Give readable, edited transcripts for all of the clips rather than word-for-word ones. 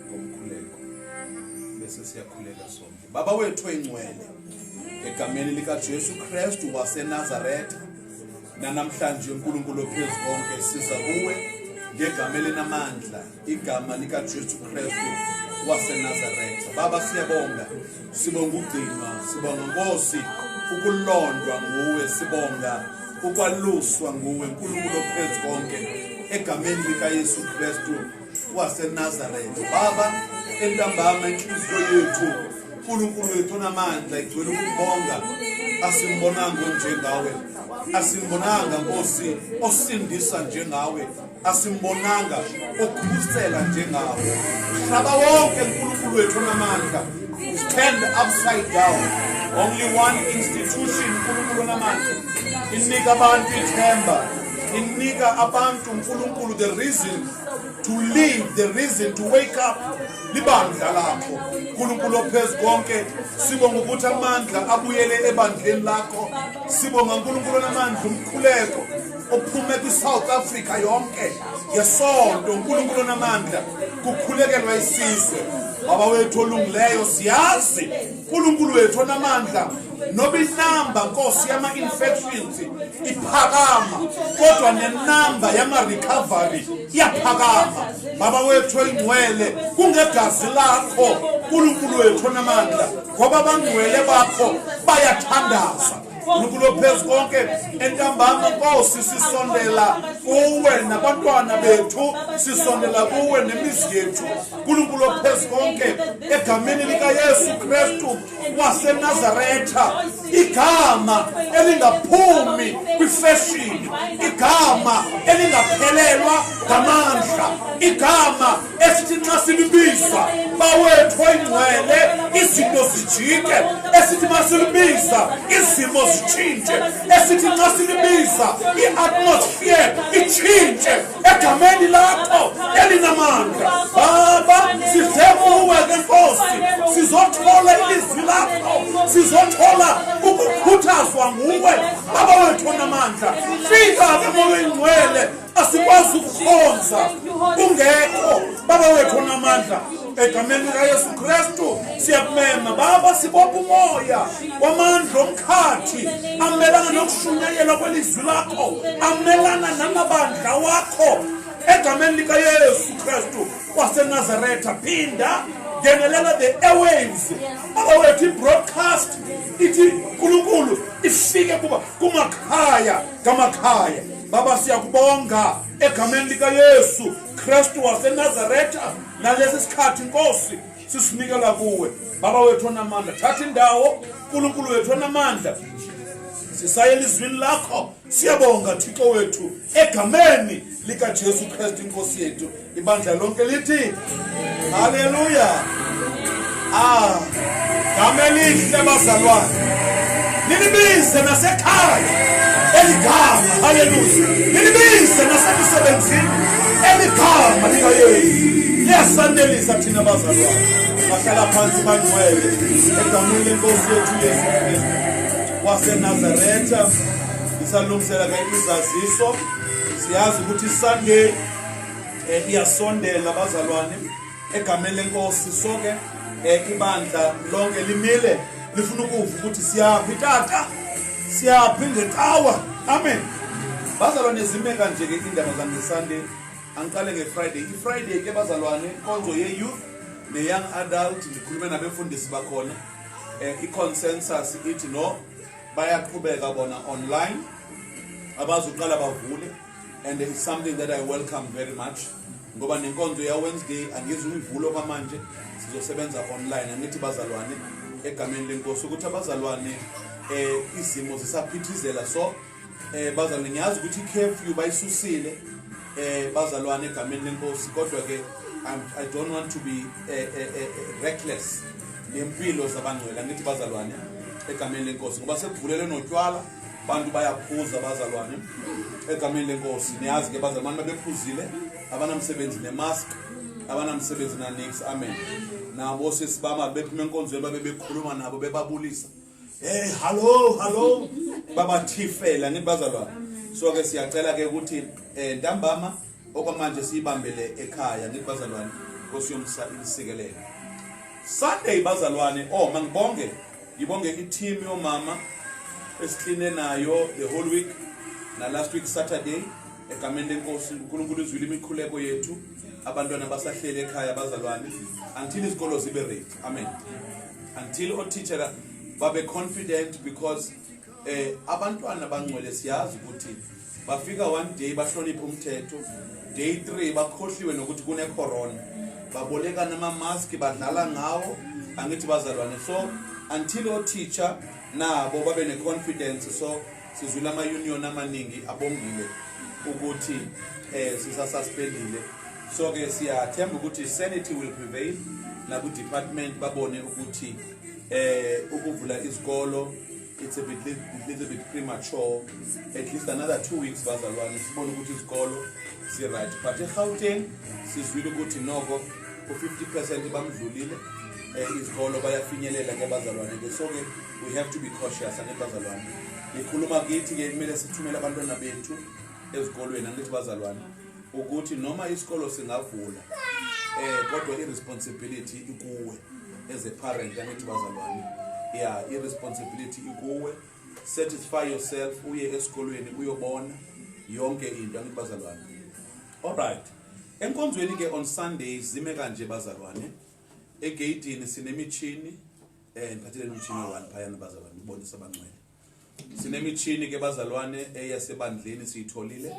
ngomkhuleko bese siyakhuleka sonke. Baba wethu oyingcwele, egameni likaJesu Kristu waseNazaretha, namhlanje uNkulunkulu ophezu konke siza kuwe ngegama elinamandla, igama likaJesu Kristu waseNazaretha. Baba siyabonga, sibonga ukugcinwa, sibonga Nkosi ukulondwa nguwe, sibonga ukwaluswa nguwe uNkulunkulu ophezu konke egameni likaYesu Kristu waseNazaretha. Baba entambama inhliziyo yethu uNkulunkulu wethu onamandla igcwele ukubonga, asimbonanga njengawe, asimbonanga Nkosi osindisa njengawe, asimbonanga okhusela njengawe. Hlaba wonke uNkulunkulu wethu onamandla, stand upside down. Only one institution uNkulunkulu onamandla inika abantu ithemba, inika abantu uNkulunkulu the reason to live, the reason to wake up. Libandla lakho uNkulunkulu ophezu konke, sibonga ukuthi amandla abuyele ebandleni lakho. Sibonga uNkulunkulu onamandla umkhuleko ophume kwiSouth Africa yonke yesonto. uNkulunkulu onamandla kukhulekelwa isizwe. Baba wethu olungileyo, siyazi uNkulunkulu wethu onamandla noba inamba Nkosi yama-infections iphakama, kodwa nenamba yama-recovery iyaphakama. Baba wethu oyingcwele, kungegazi lakho uNkulunkulu wethu onamandla, ngoba abangcwele bakho bayathandaza. uNkulunkulu ophezu konke entambama Nkosi sisondela kuwe, nabantwana bethu sisondela kuwe, nemizi yethu uNkulunkulu ophezu konke egameni likaYesu Kristu waseNazaretha. Igama elingaphumi kwifashion, igama elingaphelelwa ngamandla, igama esithi nxa silibiza bawethu oyingcwele izinto zijike, esithi masilibiza izimo zitshintshe, esithi nxa silibiza i-atmosphere itshintshe egameni lakho elinamandla. Baba size kuwe ke Nkosi, sizothola ilizwi lakho, sizothola ukukhuthazwa nguwe. Baba wethu onamandla, fika ke Moya Oyingcwele, asikwazi ukukhonza ungekho. Baba wethu onamandla, egameni likaYesu Kristu siyakumema Baba, sibopha umoya wamandla omkhathi amelana nokushunyayelwa kwelizwi lakho, amelana namabandla wakho egameni likaYesu Kristu waseNazaretha. Phinda ngenelela the airwaves, Baba wethu i-broadcast ithi uNkulunkulu ifike kuba kumakhaya ngamakhaya. Baba siyakubonga egameni likaYesu Kristu waseNazaretha, nalesi sikhathi Nkosi sisinikela kuwe. Baba wethu onamandla, thatha indawo uNkulunkulu wethu onamandla, sisaye elizwini lakho. Siyabonga Thixo wethu egameni likaJesu Kristu Inkosi yethu. Ibandla lonke lithi haleluya. Gama elihle bazalwane, nilibize nasekhaya eligama, haleluya, nilibize nasemsebenzini eligama likaYesu. Liyasanelisa thina bazalwane, bahlala phansi bangcwele egameni lenkosi yethu Yesu Kristu waseNazaretha. Isalungisela ke izaziso, siyazi ukuthi Sunday iyasondela bazalwane egameni lenkosi. Sonke ibandla lonke limile lifuna ukuva ukuthi siyaphi tata, siyaphi ngeqhawa. Amen. Bazalwane zime kanje ke indaba zangeSunday. Angiqale ngeFriday. iFriday ke bazalwane inkonzo ye-youth ne-young adult, ndikhulume nabefundisi bakhona. I-consensus ithi no, bayaqhubeka bona online, abazuqala bavule, and it's something that I welcome very much. Ngoba nenkonzo ya Wednesday angizuyivulo kwamanje, sizosebenza online. Angithi bazalwane egameni lenkosi ukuthi abazalwane izimo zisaphithizela, so bazalwane ngiyazi ukuthi i-curfew bayisusile bazalwane egameni lenkosi, kodwa ke I don't want to be reckless nempilo zabangcwele. Angithi bazalwane egameni lenkosi, ngoba sekuvulele notywala, abantu bayaphuza bazalwane egameni lenkosi. Niyazi ke bazalwane babephuzile, abanamsebenzi nemask, abanamsebenzi nanix. Amen. Nabo sesibama bephuma enkonzweni babebekhuluma nabo bebabulisa, hello babathifela ngithi bazalwane. So ke siyacela ke ukuthi ntambama okwamanje siyibambele ekhaya ngithi bazalwane Nkosi yomsikelele. Sunday bazalwane ngibonge i-team yomama esikline nayo the whole week na last week Saturday egameni lenkosi uNkulunkulu izwile imikhuleko yethu abantwana basahlele ekhaya bazalwane until izikolo zibe ready. Amen. Until o teacher babe confident because abantwana bangcwele siyazi ukuthi bafika one day bahlonipha umthetho, day 3 bakhohliwe nokuthi kune corona, baboleka nama mask badlala ngawo angithi bazalwane. So until o teacher nabo babe ne confidence, so sizwile ama union amaningi abongile ukuthi sisasuspendile. So ke siyathemba ukuthi sanity will prevail na ku department babone ukuthi ukuvula izikolo it's a little bit premature. At least another 2 weeks bazalwane sibone ukuthi izikolo si right, but eGauteng sizwile ukuthi noko ku 50% bamdlulile izikolo bayafinyelela ke bazalwane ke. So ke we have to be cautious ane bazalwane. Ngikhuluma kithi ke kumele sithumele abantwana bethu ezikolweni angithi bazalwane ukuthi noma isikolo singavula kodwa irresponsibility ikuwe as a parent angithi bazalwane. Yeah, irresponsibility ikuwe. Satisfy yourself, uye esikolweni uyobona yonke into angithi bazalwane. All right. Enkonzweni ke on Sundays zime kanje bazalwane. Egatini sinemithini ngiphathele umthini one phayana bazalwane ubonisa abangcwele. Sinemithini ke bazalwane eyasebandleni siyitholile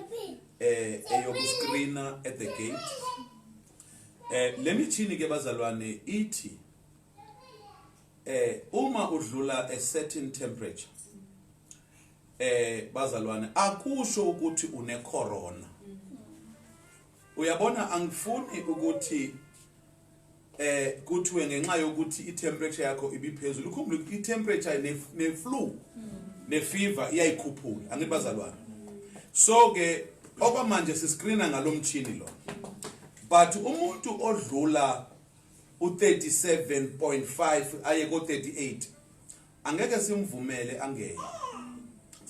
eyokuscreena at the gate. Le mithini ke bazalwane ithi uma udlula a certain temperature bazalwane akusho ukuthi une corona. Uyabona angifuni ukuthi kuthiwe ngenxa yokuthi i-temperature yakho ibiphezulu. Ukhumbule ukuthi i-temperature ne-flu ne-fever iyayikhuphula angithi bazalwane. So ke okwamanje siscreena ngalomthini lo, but umuntu odlula u37.5 aye ko 38 angeke simvumele angene.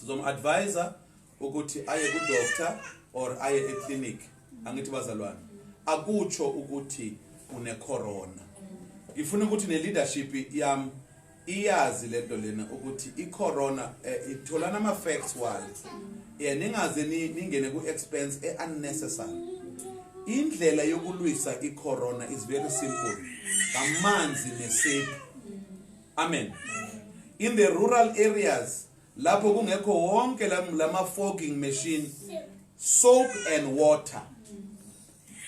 Sizomadvisor ukuthi aye ku doctor or aye e-clinic angithi bazalwane. Akutsho ukuthi une corona. Ngifuna ukuthi ne leadership yami iyazi lento lena ukuthi i-corona itholana ama facts wayo. Ningaze ningene ku expense unnecessary. Indlela yokulwisa i-corona is very simple. Amanzi nesephu. Amen. In the rural areas lapho kungekho wonke lama fogging machine, soap and water.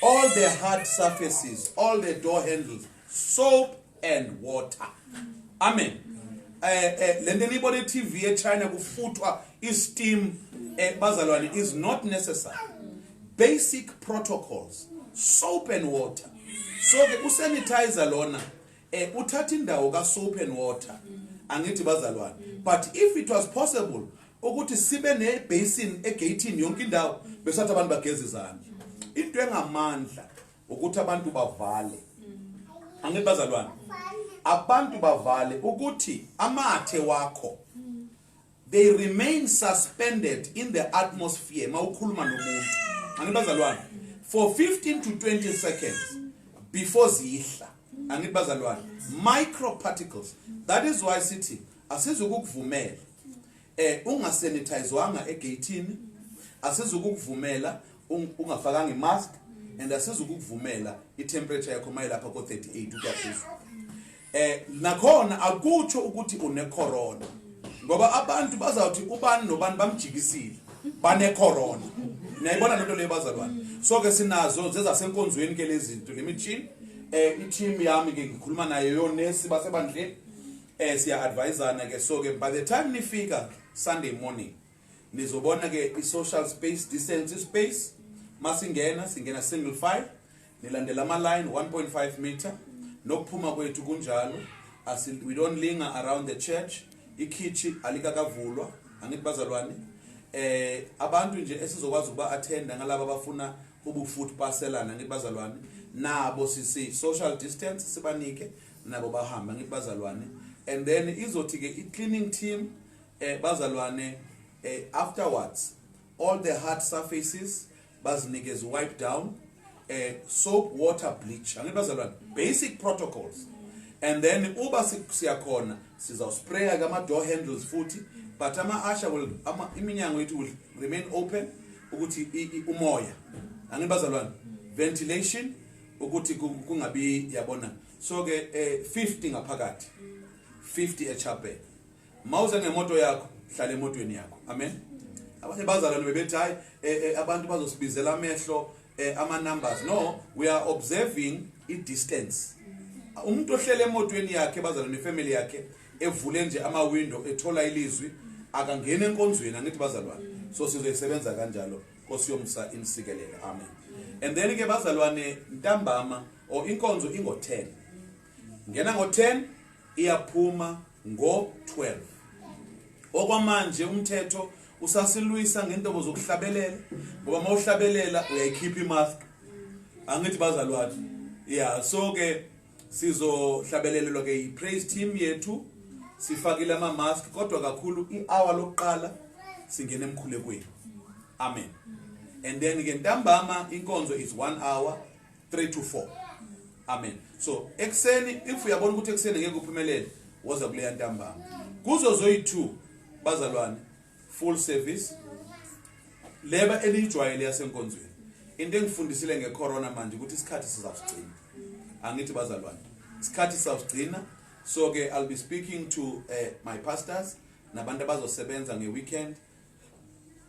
All the hard surfaces, all the door handles, soap and water. Amen. Lento nibone TV eChina kufutwa steam bazalwane is not necessary. Basic protocols, soap and water. So ke usanitizer lona uthatha indawo ka soap and water angithi bazalwane. But if it was possible ukuthi sibe ne basin egateini yonke indawo besathi abantu bageze izandla, into engamandla ukuthi abantu bavale angithi bazalwane. Abantu bavale ukuthi amathe wakho they remain suspended in the atmosphere mawukhuluma nomuntu angithi bazalwane for 15 to 20 seconds before zihla angithi bazalwane. Microparticles, that is why sithi asizukuvumela ungasanitizwanga egateini, asizukuvumela ungafakanga imask, and asizukuvumela itemperature yakho mayilapha ko 38 ukuyaphezulu. Nakhona akutsho ukuthi une corona ngoba abantu bazawuthi ubani nobani bamjikisile bane corona. Niyayibona lento le bazalwane. So ke sinazo zezasenkonzweni ke lezi zinto lemithini. I-team yami ke ngikhuluma nayo yonesi basebandleni siya advisorana ke. So ke by the time nifika Sunday morning nizobona ke i-social space, distance space, masingena singena single file, nilandela ama line 1.5 meter nokuphuma kwethu kunjalo. We don't linger around the church. Ikhichi alikakavulwa angithi bazalwane. Abantu nje esizokwazi ukuba attend ngalabo abafuna ubufood parcelana angithi bazalwane, nabo sisi social distance sibanike nabo bahamba angithi bazalwane. And then izothi ke i-cleaning team bazalwane afterwards all the hard surfaces, bazinikeza wipe down, soap, water, bleach. Angithi bazalwane, basic protocols. And then uba siyakhona sizawuspraya ke ama-door handles futhi, but ama-usher will, iminyango yethu will remain open ukuthi umoya. Angithi bazalwane, ventilation ukuthi kungabi yabona. So ke 50 ngaphakathi, 50 echapel. Mawuze ngemoto yakho, hlala emotweni yakho. Amen. Abanye bazalwane bebethi hayi abantu bazosibizela amehlo ama numbers. No, we are observing i-distance. Umuntu ohlele emotweni yakhe bazalwane family yakhe evule nje ama window ethola ilizwi akangena enkonzweni. Angithi bazalwane, so sizoyisebenza kanjalo Nkosi yomsa insikelele. Amen. And then ke bazalwane ntambama or inkonzo ingo-10, ngena ngo-10 iyaphuma ngo-12. Okwamanje umthetho usasilwisa ngentobo zokuhlabelela, ngoba mawuhlabelela uyayikhipha imask. Angithi bazalwane, yeah, so ke sizohlabelelelwa ke i-praise team yethu, sifakile ama-mask, kodwa kakhulu i-hour lokuqala singena emkhulekweni. Amen. And then ke ntambama inkonzo is 1 hour 3 to 4. Amen. So ekseni, if uyabona ukuthi ekseni ngeke uphumelele, woza kuleya ntambama. Kuzo zoyi-2 bazalwane, full service, leba elijwayele yasenkonzweni. Into engifundisile ngecorona manje ukuthi isikhathi sizawusigcina. Angithi bazalwane, isikhathi sizawusigcina. So ke I'll be speaking to my pastors nabantu abazosebenza ngeweekend,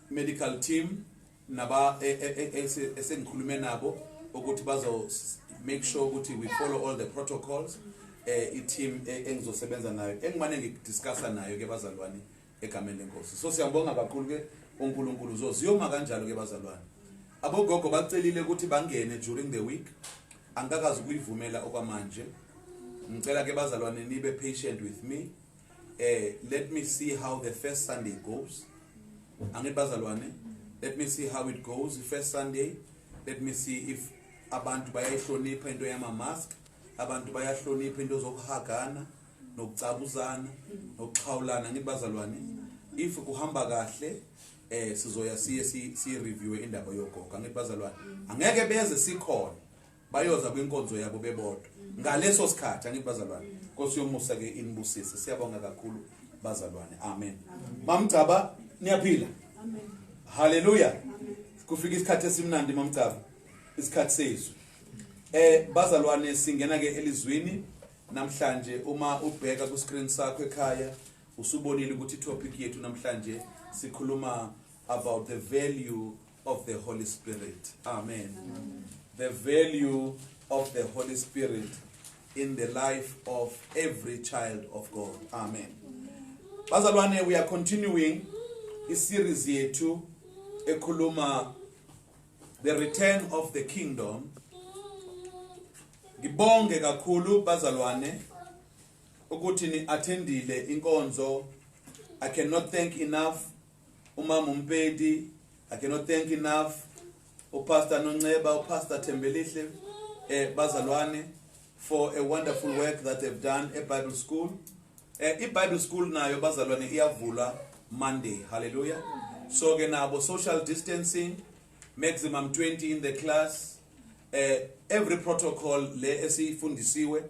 medical team naba esengikhulume nabo ukuthi bazo make sure ukuthi we follow all the protocols. I-team engizosebenza nayo engimane ngidiscussa nayo ke bazalwane egameni lenkosi. So siyabonga kakhulu ke uNkulunkulu ziyoma kanjalo ke bazalwane. Abogogo bacelile ukuthi bangene during the week, angakazi ukuyivumela okwamanje. Ngicela ke bazalwane nibe patient with me. Let me see how the first Sunday goes. Angithi bazalwane, let me see how it goes the first Sunday. Let me see if abantu bayayihlonipha into yama-mask, abantu bayahlonipha into zokuhagana nokucabuzana nokuxhawulana. Angithi bazalwane, if kuhamba kahle sizoya siye review indaba yogogo. Angithi bazalwane, angeke beze sikhona bayoza kwinkonzo yabo bebodwa ngaleso sikhathi. Angithi bazalwane, Nkosi yomusa ke inibusise. Siyabonga kakhulu bazalwane. Amen. Mamcaba niyaphila? Amen. Hallelujah. Kufika isikhathi esimnandi mamcaba, isikhathi sezwi. Bazalwane singena ke elizwini namhlanje. Uma ubheka ku screen sakho ekhaya usubonile ukuthi topic yethu namhlanje sikhuluma about the value of the Holy Spirit. Amen. The value of the Holy Spirit in the life of every child of God. Amen. Bazalwane, we are continuing a series yethu ekhuluma the return of the kingdom. Ngibonge kakhulu bazalwane ukuthi ni attendile inkonzo. I cannot thank enough umama Mpedi. I cannot thank enough Pastor Nonceba, Pastor Tembelihle, bazalwane, for a wonderful work that they've done at Bible School. Bible School nayo bazalwane iyavula Monday. Hallelujah. So ke nabo social distancing, maximum 20 in the class. Every protocol le esifundisiwe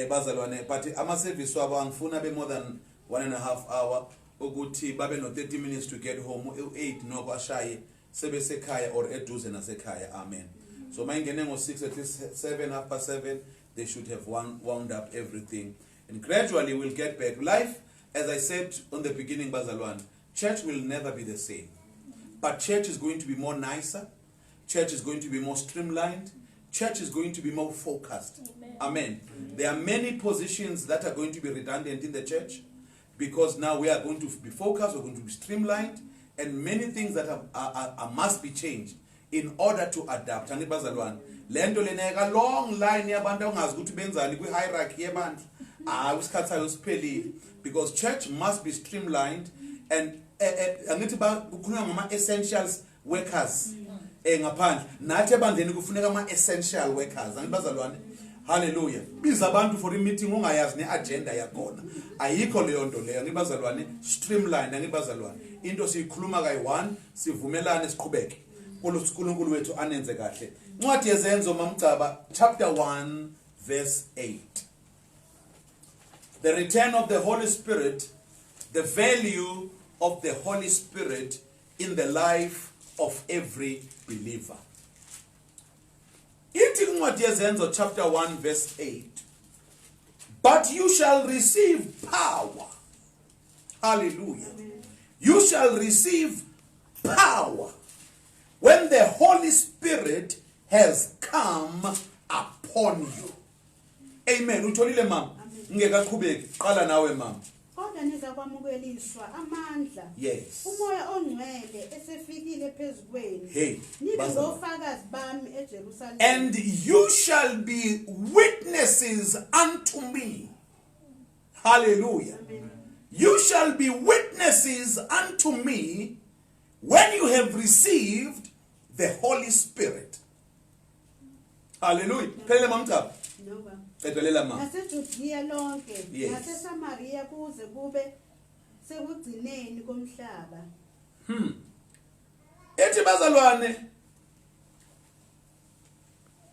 bazalwane, but ama service wabo angifuna be more than 1.5 hour ukuthi babe no 30 minutes to get home. 8 no kwashaye sebe sekhaya or eduze nasekhaya. Amen. So mayingene ngo6 at least 7 after 7 they should have wound up everything, and gradually we'll get back. Life, as I said on the beginning bazalwane, church will never be the same, but church is going to be more nicer. Church is going to be more streamlined. Church is going to be more focused. Amen. Amen. There are many positions that are going to be redundant in the church because now we are going to be focused, we're going to be streamlined, and many things that are must be changed in order to adapt. Angithi bazalwane, lento leneka long line yabantu ongazi ukuthi benzani kwi hierarchy yabantu. Isikhathi sayo siphelile, because church must be streamlined, and angithi kukhulunywa ngama essentials workers. Ngaphandle nathi ebandleni kufuneka ama essential workers. Angithi bazalwane, hallelujah. Biza abantu for i-meeting ungayazi ne-agenda yakhona, ayikho leyo nto leyo. Angithi bazalwane, streamlined. Angithi bazalwane, into siyikhuluma kayi-1 sivumelane siqhubeke. uNkulunkulu wethu anenze kahle. Ncwadi yezenzo mamgcaba chapter 1 verse 8. The return of the Holy Spirit, the value of the Holy Spirit in the life of every believer. Ithi ncwadi yezenzo chapter 1 verse 8. But you shall receive power. Hallelujah. You shall receive power when the Holy Spirit has come upon you. Amen. Utholile mama. Ngekaqhubeki. Qala nawe mama. Kodwa niza kwamukeliswa amandla. Yes. Umoya ongcwele esefikile phezukweni. Hey. Nibe ngofakazi bami eJerusalem. And you shall be witnesses unto me. Hallelujah. Amen. You shall be witnesses unto me when you have received the Holy Spirit. Hallelujah. Phela mamtha. No ba. Qedelela mama. NaseJudiya lonke, Yes. naseSamaria kuze kube sekugcineni komhlaba. Ethi bazalwane,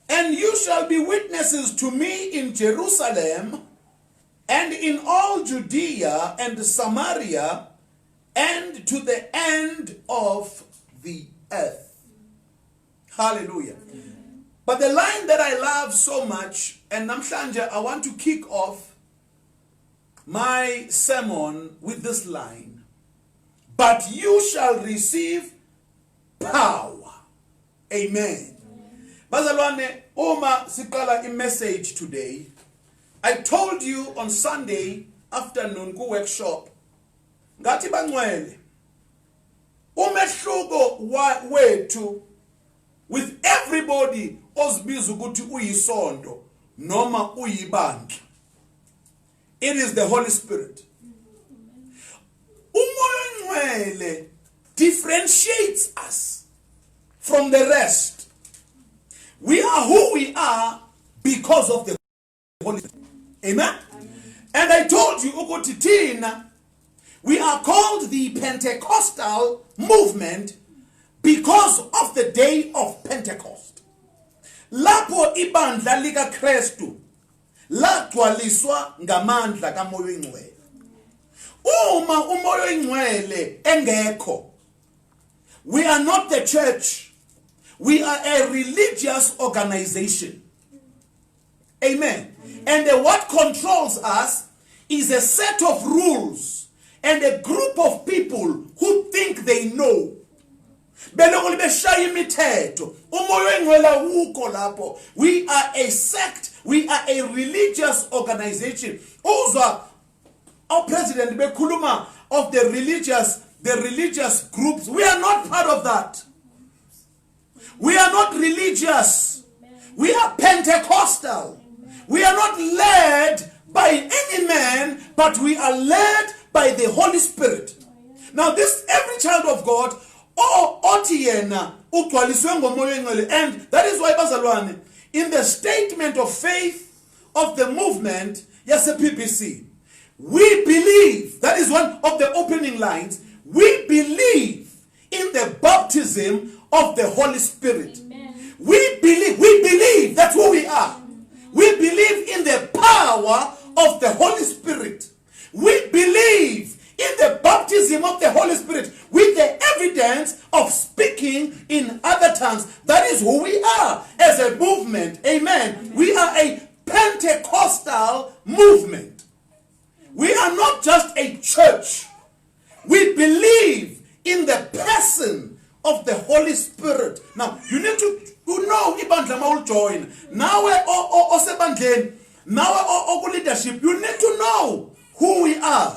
and you shall be witnesses to me in Jerusalem and in all Judea and Samaria and to the end of the earth. Hallelujah. But the line that I love so much, and namhlanje I want to kick off my sermon with this line. But you shall receive power. Amen. Bazalwane, uma siqala message today. I told you on Sunday afternoon ku workshop. Ngathi bangcwele. Umehluko wethu with everybody ozibiza ukuthi uyisonto noma uyibandla. It is the Holy Spirit. Umoya ongcwele differentiates us from the rest. We are who we are because of the Holy Spirit. Amen? And I told you ukuthi thina we are called the Pentecostal movement because of the day of Pentecost. Lapho ibandla lika Kristu lagcwaliswa ngamandla kaMoya Oyingcwele. Uma uMoya Oyingcwele engekho, we are not the church. We are a religious organization. Amen. And what controls us is a set of rules and a group of people who think they know. We are a sect. We are a religious organization. Also, our president Bekuluma of the religious groups. We are not part of that. We are not religious. We are Pentecostal. We are not led by any man, but we are led by the Holy Spirit. Now, this every child of God, and that is why bazalwane, in the statement of faith of the movement, yes, the PPC, we believe, that is one of the opening lines, we believe in the baptism of the Holy Spirit. Amen. We believe, that's who we are. We believe in the power of the Holy Spirit. We believe in the baptism of the Holy Spirit with the evidence of speaking in other tongues. That is who we are as a movement. Amen. Amen. We are a Pentecostal movement. We are not just a church. We believe in the person of the Holy Spirit. Now, you need to know ibandla mawul join. Nawe osebandleni, nawe leadership, you need to know who we are.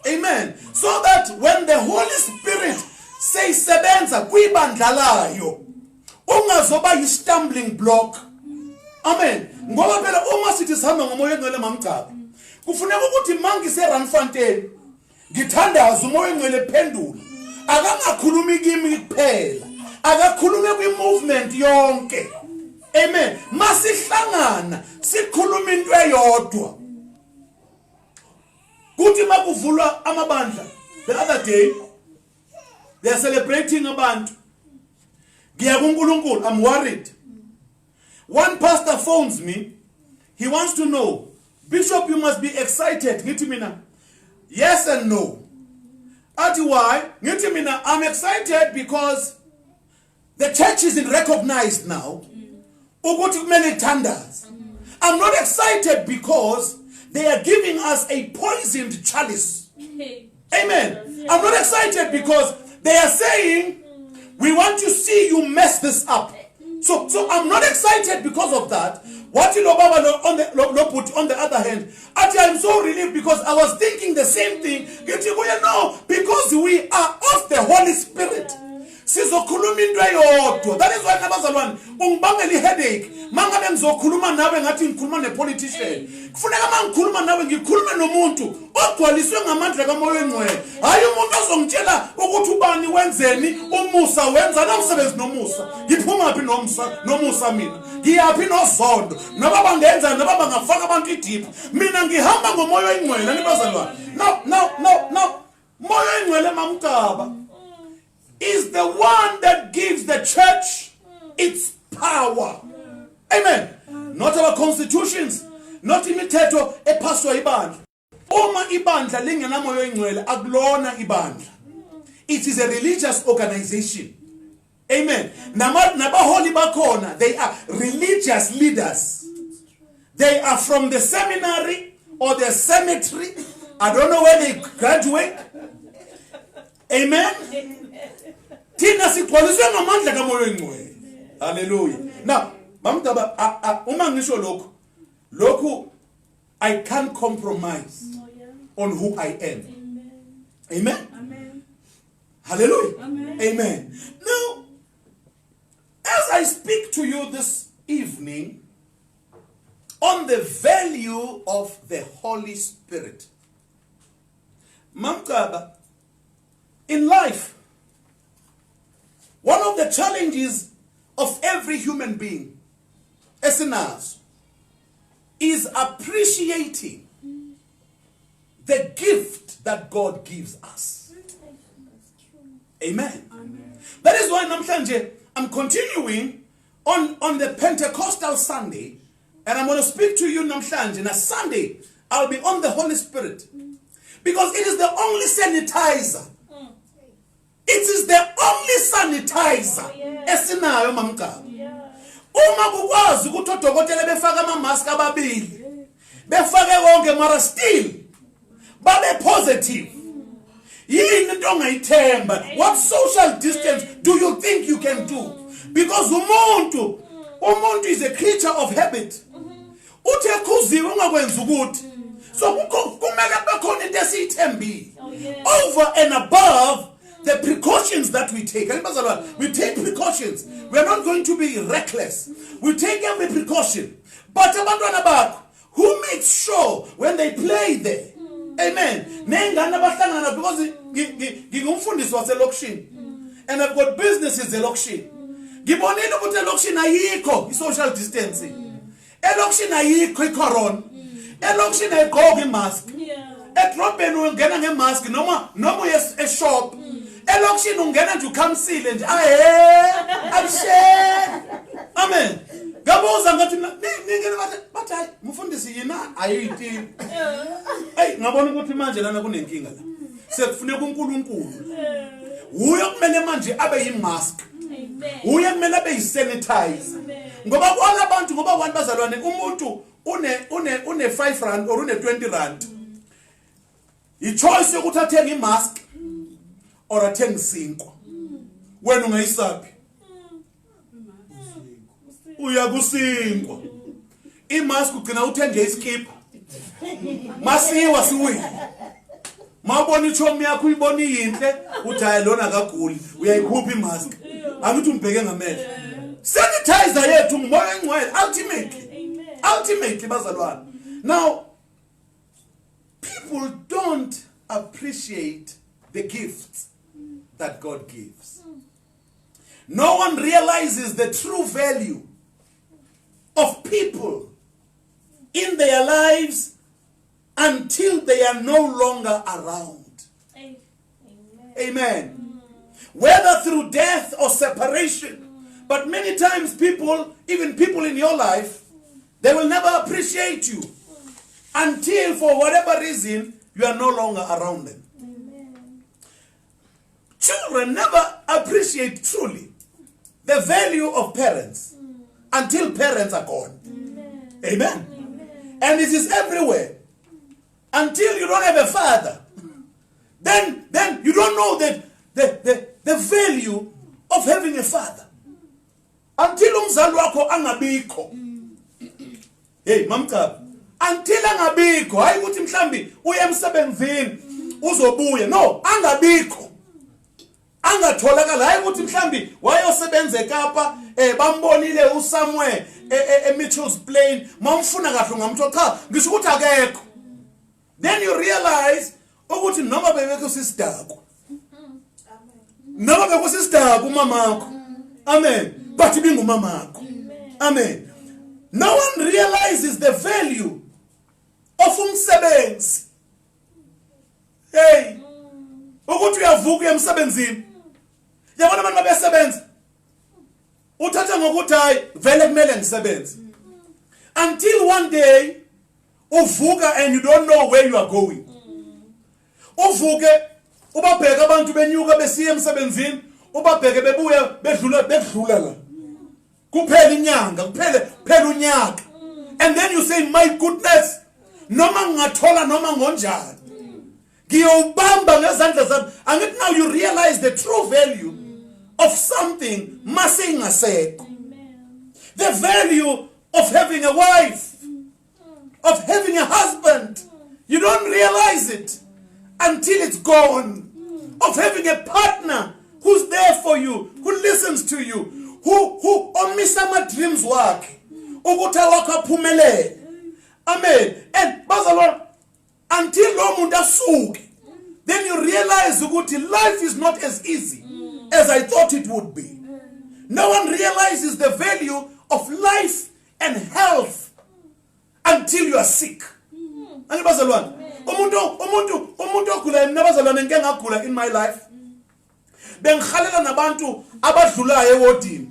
Amen. So that when the Holy Spirit says sebenza kwibandla layo, ungazoba yi stumbling block. Amen. Ngoba phela uma sithi sihamba ngomoya ongcwele mamgcaba, kufuneka ukuthi mangise Randfontein ngithandaza umoya ongcwele phendula. Akangakhulumi kimi kuphela, akakhulume kwi-movement yonke. Amen. Masihlangana sikhuluma into eyodwa. Kuthi makuvulwa amabandla, the other day they are celebrating abantu. I'm worried. One pastor phones me. He wants to know, Bishop, you must be excited. Ngithi mina, yes and no. Ati why? Ngithi mina, I'm excited because the church isn't recognized now. Ukuthi kumele ithandaze. I'm not excited because they are giving us a poisoned chalice. Amen. I'm not excited because they are saying, we want to see you mess this up. So I'm not excited because of that. What you know, Baba, on the other hand, actually, I'm so relieved because I was thinking the same thing. No, because we are of the Holy Spirit. That is why nabazalwane ungibangela headache mangabe ngizokhuluma nawe ngathi ngikhuluma nepolitician kufuneka mangikhuluma nawe ngikhulume nomuntu ogcwaliswe ngamandla kaMoya oNgcwele hayi umuntu ozongitshela ukuthi ubani wenzeni umusa wenza nomsebenzi nomusa ngiphuma phi nomusa mina ngiyaphi nozondo noba bangenza noba bangafaka abantu idip mina ngihamba ngoMoya oNgcwele nibazalwane now Moya oNgcwele mamkaba is the one that gives the church its power. Amen. Not our constitutions, not imithetho ephaswa ibandla. Uma ibandla lingenamoya oNgcwele akulona ibandla. It is a religious organization. Amen. Nabaholi bakhona, they are religious leaders. They are from the seminary or the cemetery. I don't know where they graduate. Amen. Tina sigcwaliswe ngamandla kaMoya oNgcwele. Hallelujah. Now, mamdaba uma ngisho lokhu I can't compromise on who I am. Amen. Amen. Hallelujah. Amen. Amen. Now, as I speak to you this evening on the value of the Holy Spirit, mamkaba, in life, one of the challenges of every human being, SNRs, is appreciating the gift that God gives us. Amen. Amen. That is why namhlanje I'm continuing on the Pentecostal Sunday, and I'm going to speak to you namhlanje. Na Sunday, I'll be on the Holy Spirit, because it is the only sanitizer. It is the only sanitizer esinayo mamkaba. Uma kukwazi ukuthi odokotela befaka ama mask ababili befake konke mara still babe positive. Yini into ongayithemba? What social distance do you think you can do? Because umuntu is a creature of habit. Uthe khuziwe ungakwenza ukuthi. So kumele bekhona into esiyithembile over and above the precautions that we take. We take precautions. We are not going to be reckless. We take every precaution. But who makes sure when they play there? Amen. Because and I've got businesses election. Social distancing. Election corona. Election mask. A drop and getting a mask. No more a shop. Election ungena to come seal and I'm sure. Amen. Gaboza ngathi ningene bathi mfundisi yena ayithi. Hey ngabona ukuthi manje lana kunenkinga la. Sekufuneka uNkulunkulu. Uye kumele manje abe yimask. Amen. Uye kumele abe yisanitize. Ngoba kwala abantu ngoba abantu bazalwane umuntu une 5 rand or une 20 rand. I-choice yokuthi athenge imask or athenge isinkwa. Wena ungayisaphi? Uyakusinkwa. Imask ugcina uthenge iskipa. Masiwa siwile. Mabona ichomi yakho uyibona iyinhle uthi hayi lona akaguli uyayikhupha imask. Angithi umbheke ngamehlo. Sanitizer yethu nguMoya oNgcwele ultimately bazalwane. Now people don't appreciate the gifts that God gives. No one realizes the true value of people in their lives until they are no longer around. Amen. Whether through death or separation, But many times people, even people in your life, they will never appreciate you until for whatever reason you are no longer around them. Amen. Children never appreciate truly the value of parents until parents are gone. Amen. Amen. Amen. And it is everywhere. Until you don't have a father, then you don't know the value of having a father. Until umzali wakho angabikho. Hey, mamka. Until angabikho, hayi ukuthi mhlambi uye emsebenzini uzobuya. No, angabikho. Angatholakala hayi ukuthi mhlambi wayosebenza eKapa bambonile uSomewhere eMitchells Plain mamfuna kahle ngamtho cha ngisho ukuthi akekho. Then you realize ukuthi noma bebekho sisidako. Noma bebekho sisidako umamakho. Amen. But ibingumamakho. Amen. No one realizes the value of umsebenzi. Hey. Ukuthi uyavuka emsebenzini. Yabona abantu abasebenza. Uthatha ngokuthi hayi vele kumele ngisebenze. Until one day uvuka and you don't know where you are going. Uvuke ubabheka abantu benyuka besiya emsebenzini, ubabheke bebuya bedlula la. Kuphela inyanga, kuphela unyaka. And then you say, my goodness, noma ngathola noma ngonjani. Ngiyobamba ngezandla zami. And now you realize the true value of something mase ingasekho. The value of having a wife, of having a husband. You don't realize it until it's gone. Of having a partner who's there for you, who listens to you, who omisa ama dreams wakhe ukuthi awakho aphumelele. Amen. And bazalwane, until lo muntu asuke, then you realize ukuthi life is not as easy as I thought it would be. No one realizes the value of life and health until you are sick. Angibazalwane, umuntu ogula nabazalwane ngeke ngagula in my life. Bengikhalela nabantu abadlulayo ewodini.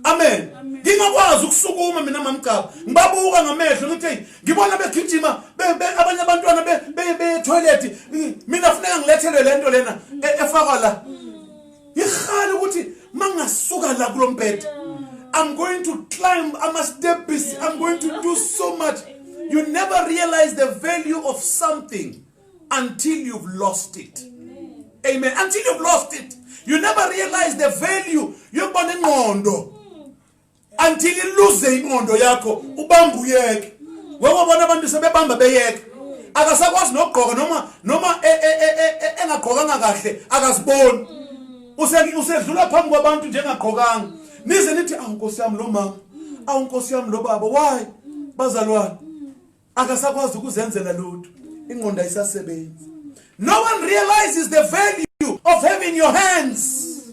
Amen. Ngingakwazi ukusukuma mina mamgaba. Ngibabuka ngamehlo ngithi ngibona begijima abanye abantwana be toilet. Mina kufuneka ngilethelwe lento lena efakwa la. Ngikhala ukuthi mangasuka la kulombhede. I'm going to climb, I must step busy. I'm going to do so much. You never realize the value of something until you've lost it. Amen. Until you've lost it. You never realize the value yokubona ingqondo. Until you lose ingqondo yakho ubamba uyeke. Wewabona abantu sebebamba beyeke. Akasakwazi nokugqoka noma engagqokanga kahle akasiboni. Usedlula phambi kwabantu njengagqokanga. Nize nithi awunkosi yami lo mama. Awunkosi yami lo baba. Why? Bazalwane. Akasakwazi ukuzenzela lutho. Ingqondo ayisasebenzi. No one realizes the value of having your hands,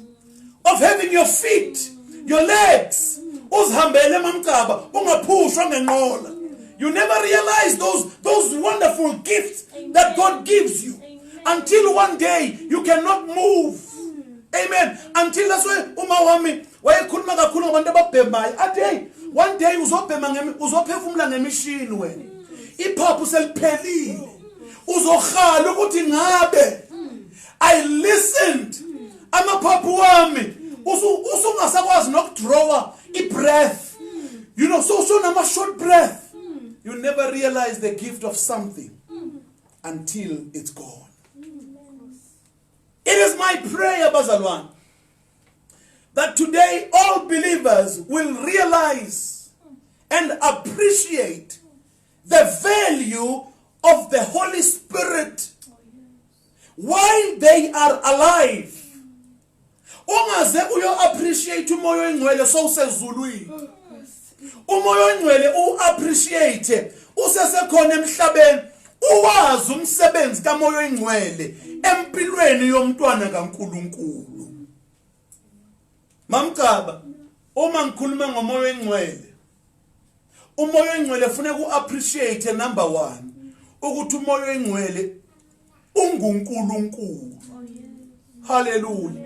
of having your feet, your legs. Uzihambele mamcaba, ungaphushwa ngenqola. You never realize those wonderful gifts that God gives you until one day you cannot move. Amen. Until that's why umawami wayekhuluma kakhulu ngabantu ababhemayo. Athi one day uzophefumula ngemishini wena. Iphaphu seliphelile. Uzokhala ukuthi ngabe I listened amaphaphu wami usungasakwazi nokdrawa ibreath. You know, so nama short breath. You never realize the gift of something until it's gone. It is my prayer, bazalwane, that today all believers will realize and appreciate the value of the Holy Spirit while they are alive. Ungaze uyo appreciate umoya oyingcwele so usezulwini. Umoya oyingcwele appreciate usesekhona emhlabeni. Uwazi umsebenzi kamoya oyingcwele empilweni yomntwana kaNkulunkulu. Mamcaba, uma ngikhuluma ngomoya oyingcwele, umoya oyingcwele ufuna ku-appreciate number 1 ukuthi umoya oyingcwele unguNkulunkulu. Hallelujah.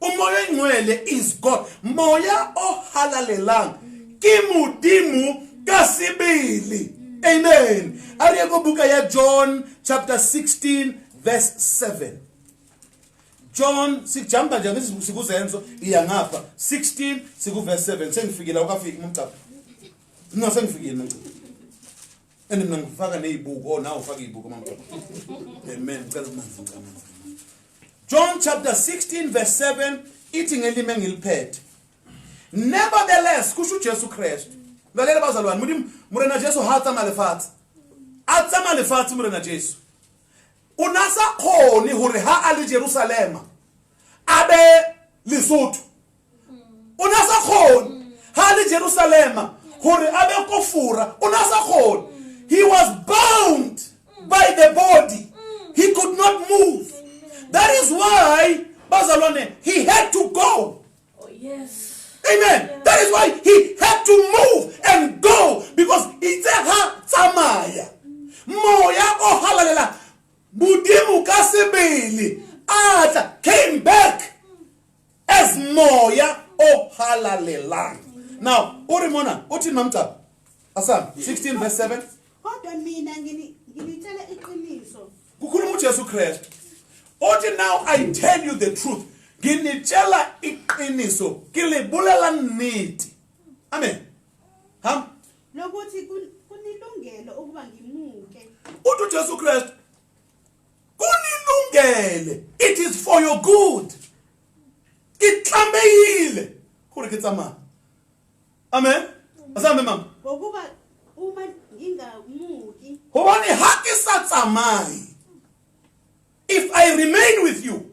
Umoya Oyingcwele is God. Moya ohalalelang. Kimudimu kasibili. Amen. Ariya go buka ya John chapter 16 verse 7. John sijamba nje sikuzenzo iya ngapha 16 siku verse 7 sengifikile ukafika umcapha. No sengifikile manje. And mina ngifaka nezibuko nawe ufaka izibuko mamcapha. Amen. John chapter 16 verse 7 ithi ngelimi engiliphethe. Nevertheless kusho uJesu Kristu. Lalela bazalwane muthi murena Jesu hatsa malefatsi. Atsa malefatsi murena Jesu. Unasa khoni hore ha ale Jerusalema abe Lesotho. Unasa khoni ha ale Jerusalema hore abe Kofura. Unasa khoni. He was bound by the body. He could not move. That is why bazalwane he had to go. Oh yes. Amen. Yeah. That is why he had to move and go because it's a tsamaya. Moya ohalalela budimu kasebeli ata came back as moya ohalalela. Now, urimona uthi mamta Asam 16 verse 7. Kodwa mina ngilitshela iqiniso. Kukhuluma uJesu Kristu. Uthi now I tell you the truth. Nginitshela iqiniso ngilibulela nithi. Amen. Ham Lokuthi kunilungelo ukuba ngimuke. Uthi uJesu Kristu kunilungele. It is for your good. Itlambeyile. Kuri kitsama. Amen. Asambe mama. Ngokuba uma ngingamuki. Hobani hakisatsamai. If I remain with you,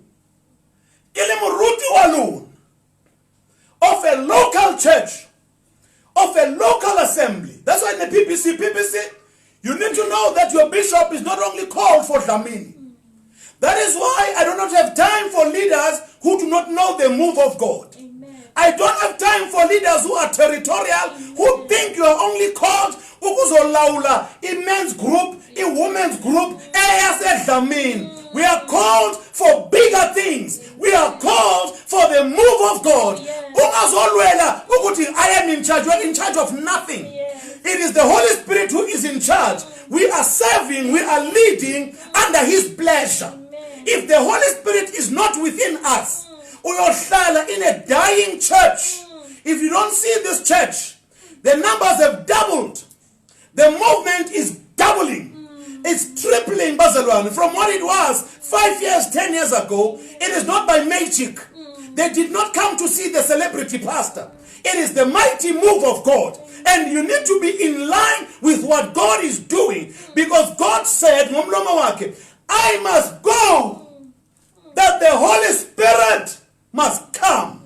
alone of a local church, of a local assembly. That's why in the PPC, you need to know that your bishop is not only called for Dlamini. That is why I do not have time for leaders who do not know the move of God. Amen. I don't have time for leaders who are territorial, who think you are only called ukuzolaula a men's group, a women's group. We are called for bigger things. We are called for the move of God. I am in charge. You are in charge of nothing. It is the Holy Spirit who is in charge. We are serving, we are leading under His pleasure. If the Holy Spirit is not within us, we are in a dying church. If you don't see this church, the numbers have doubled. The movement is doubling. It's tripling Barcelona from what it was 5 years, 10 years ago. It is not by magic. They did not come to see the celebrity pastor. It is the mighty move of God. And you need to be in line with what God is doing. Because God said, I must go, that the Holy Spirit must come.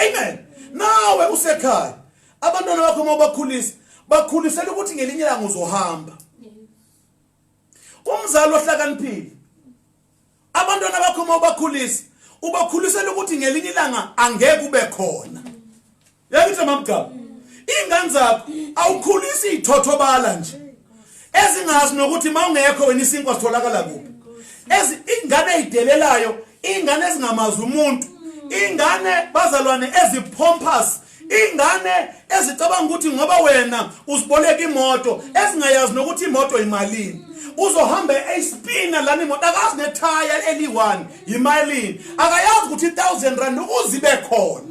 Amen. Now, usekhaya abantwana bakho mabakhulisa bakhulisela ukuthi ngelinye ilanga uzohamba. Umzali ohlakaniphile abantwana bakho mabakhulisa ubakhulisela ukuthi ngelinye ilanga angeke ube khona. Yakithi mamgaba ingane zakho awukhulisi ithothobala nje ezingazi nokuthi mawungekho wena isinkwa sitholakala kuphi. Ingane ezidelelayo, ingane ezingamazi umuntu, ingane bazalwane ezipompas, ingane ezicabanga ukuthi ngoba wena usiboleka imoto ezingayazi nokuthi imoto imalini. Uzohamba espina lana imoto akazi nethaya eli1 imalini. Akayazi ukuthi 1000 rand uzibe khona.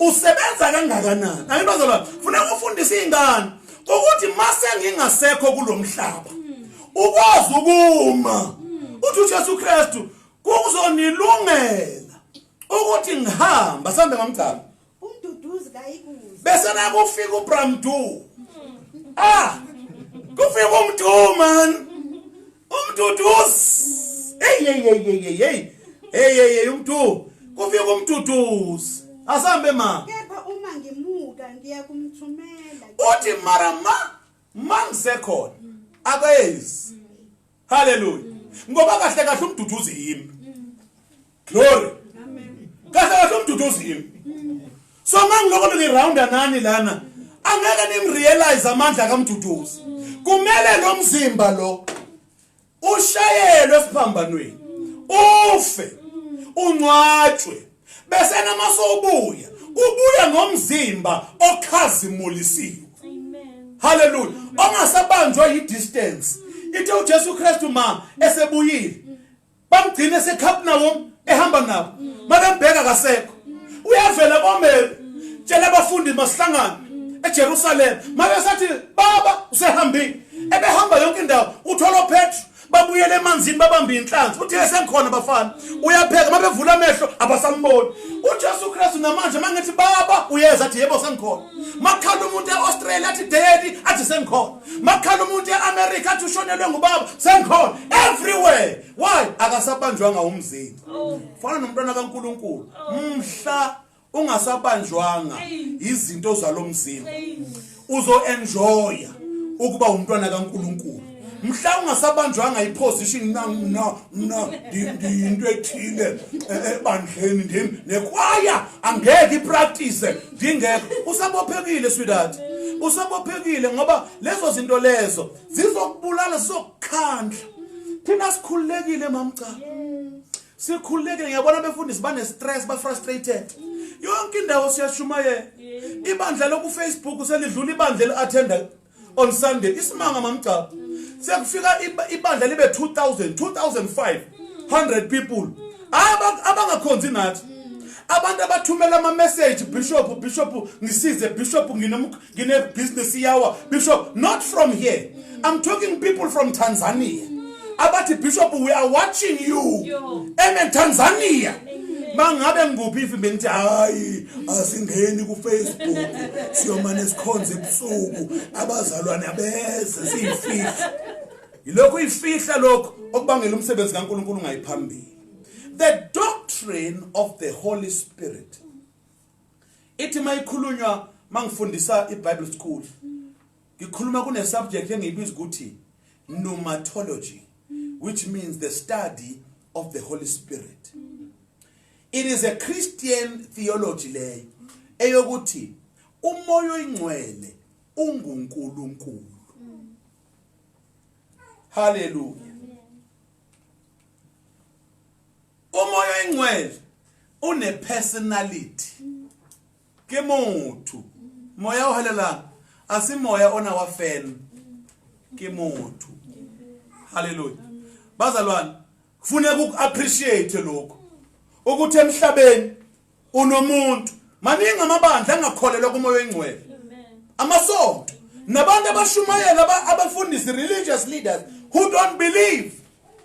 Usebenza kangakanani? Ayibazalwane kufanele ufundise ingane ukuthi mase ngingasekho kulomhlaba ukwazi ukuma. Uthi uJesu Kristu kuzonilungela ukuthi ngihamba sambe ngamthaba. Umduduzi kayikuze. Bese na kufika uBramdu. Kufika umntu man. Umduduzi. Hey umntu. Kufika umduduzi. Asambe ma. Kepha uma ngimuka ngiya kumthumela. Uthi marama mangisekhona. Akayezi. Hallelujah. Ngoba kahle kahle umduduzi yimi. Glory. Amen. Kahle kahle umduduzi yimi. So mangiloko ngiround nani lana angeke nimrealize amandla kaMduduzi. Kumele lo mzimba lo ushayelwe esiphambanweni. Ufe. Unqatshwe. bese namasobuya ubuya ngomzimba okhazimulisiwe. Amen. Hallelujah. Ongasabanjwa yi-distance. Ithe uJesu Kristu ma esebuyile. Bamgcina eseCapernaum ehamba nabo. Mabembheka kasekho. Uyavela bomeli. Tshela abafundi masihlangane eJerusalem. Mabesathi baba usehambile. Ebehamba yonke indawo uthola uPetru babuyele emanzini babamba inhlanzi. Uthi esenkhona bafana. Uyapheka mabevula amehlo abasamboni. uJesu Kristu namanje mangithi baba uyeza athi yebo sengikhona. Makhala umuntu eAustralia athi daddy athi sengikhona. Makhala umuntu eAmerica athi ushonelwe ngubaba sengikhona. Everywhere. Why? Akasabanjwanga umzimba. Fana nomntwana kaNkuluNkulu. Mhla ungasabanjwanga izinto zalomzimba. Uzo enjoya ukuba umntwana kaNkuluNkulu. Mhla ungasabanjwanga iposition into ethile ebandleni ndim nekwaya angeke ipractice dingeke usabophekile sweetheart usabophekile ngoba lezo zinto lezo zizokubulala zizokukhandla thina sikhululekile mamcha sikhululekile ngiyabona abefundisi bane stress ba frustrated yonke indawo siyashumayela ibandla loku Facebook selidlula ibandla eliattenda on Sunday isimanga mamcha sekufika ibandla libe 2005 people abangakhonzi nathi abantu abathumela ama message bishop ngisize bishop ngine business yawa bishop not from here I'm talking people from Tanzania abathi bishop we are watching you amen Tanzania mangabe ngikuphi ifi bengithi hayi asingeni ku Facebook siyomane sikhonze ebusuku abazalwane abeze siyifihla yilokho ifihla lokho okubangela umsebenzi kaNkuluNkulu ungayiphambili. The doctrine of the Holy Spirit ithi mayikhulunywa mangifundisa iBible school ngikhuluma kune subject engiyibiza ukuthi pneumatology which means the study of the Holy Spirit. It is a Christian theology leyo eyokuthi umoya oyingcwele unguNkulunkulu. Hallelujah. Umoya oyingcwele une personality. Ke motho. Moya ohalela asimoya ona wa fan. Ke motho. Hallelujah. Bazalwane, kufuneka ukuappreciate lokho. Ukuthi emhlabeni unomuntu maningi amabandla angakholelwa kumoya oyingcwele. Amasonto nabantu abashumayela abafundisi religious leaders who don't believe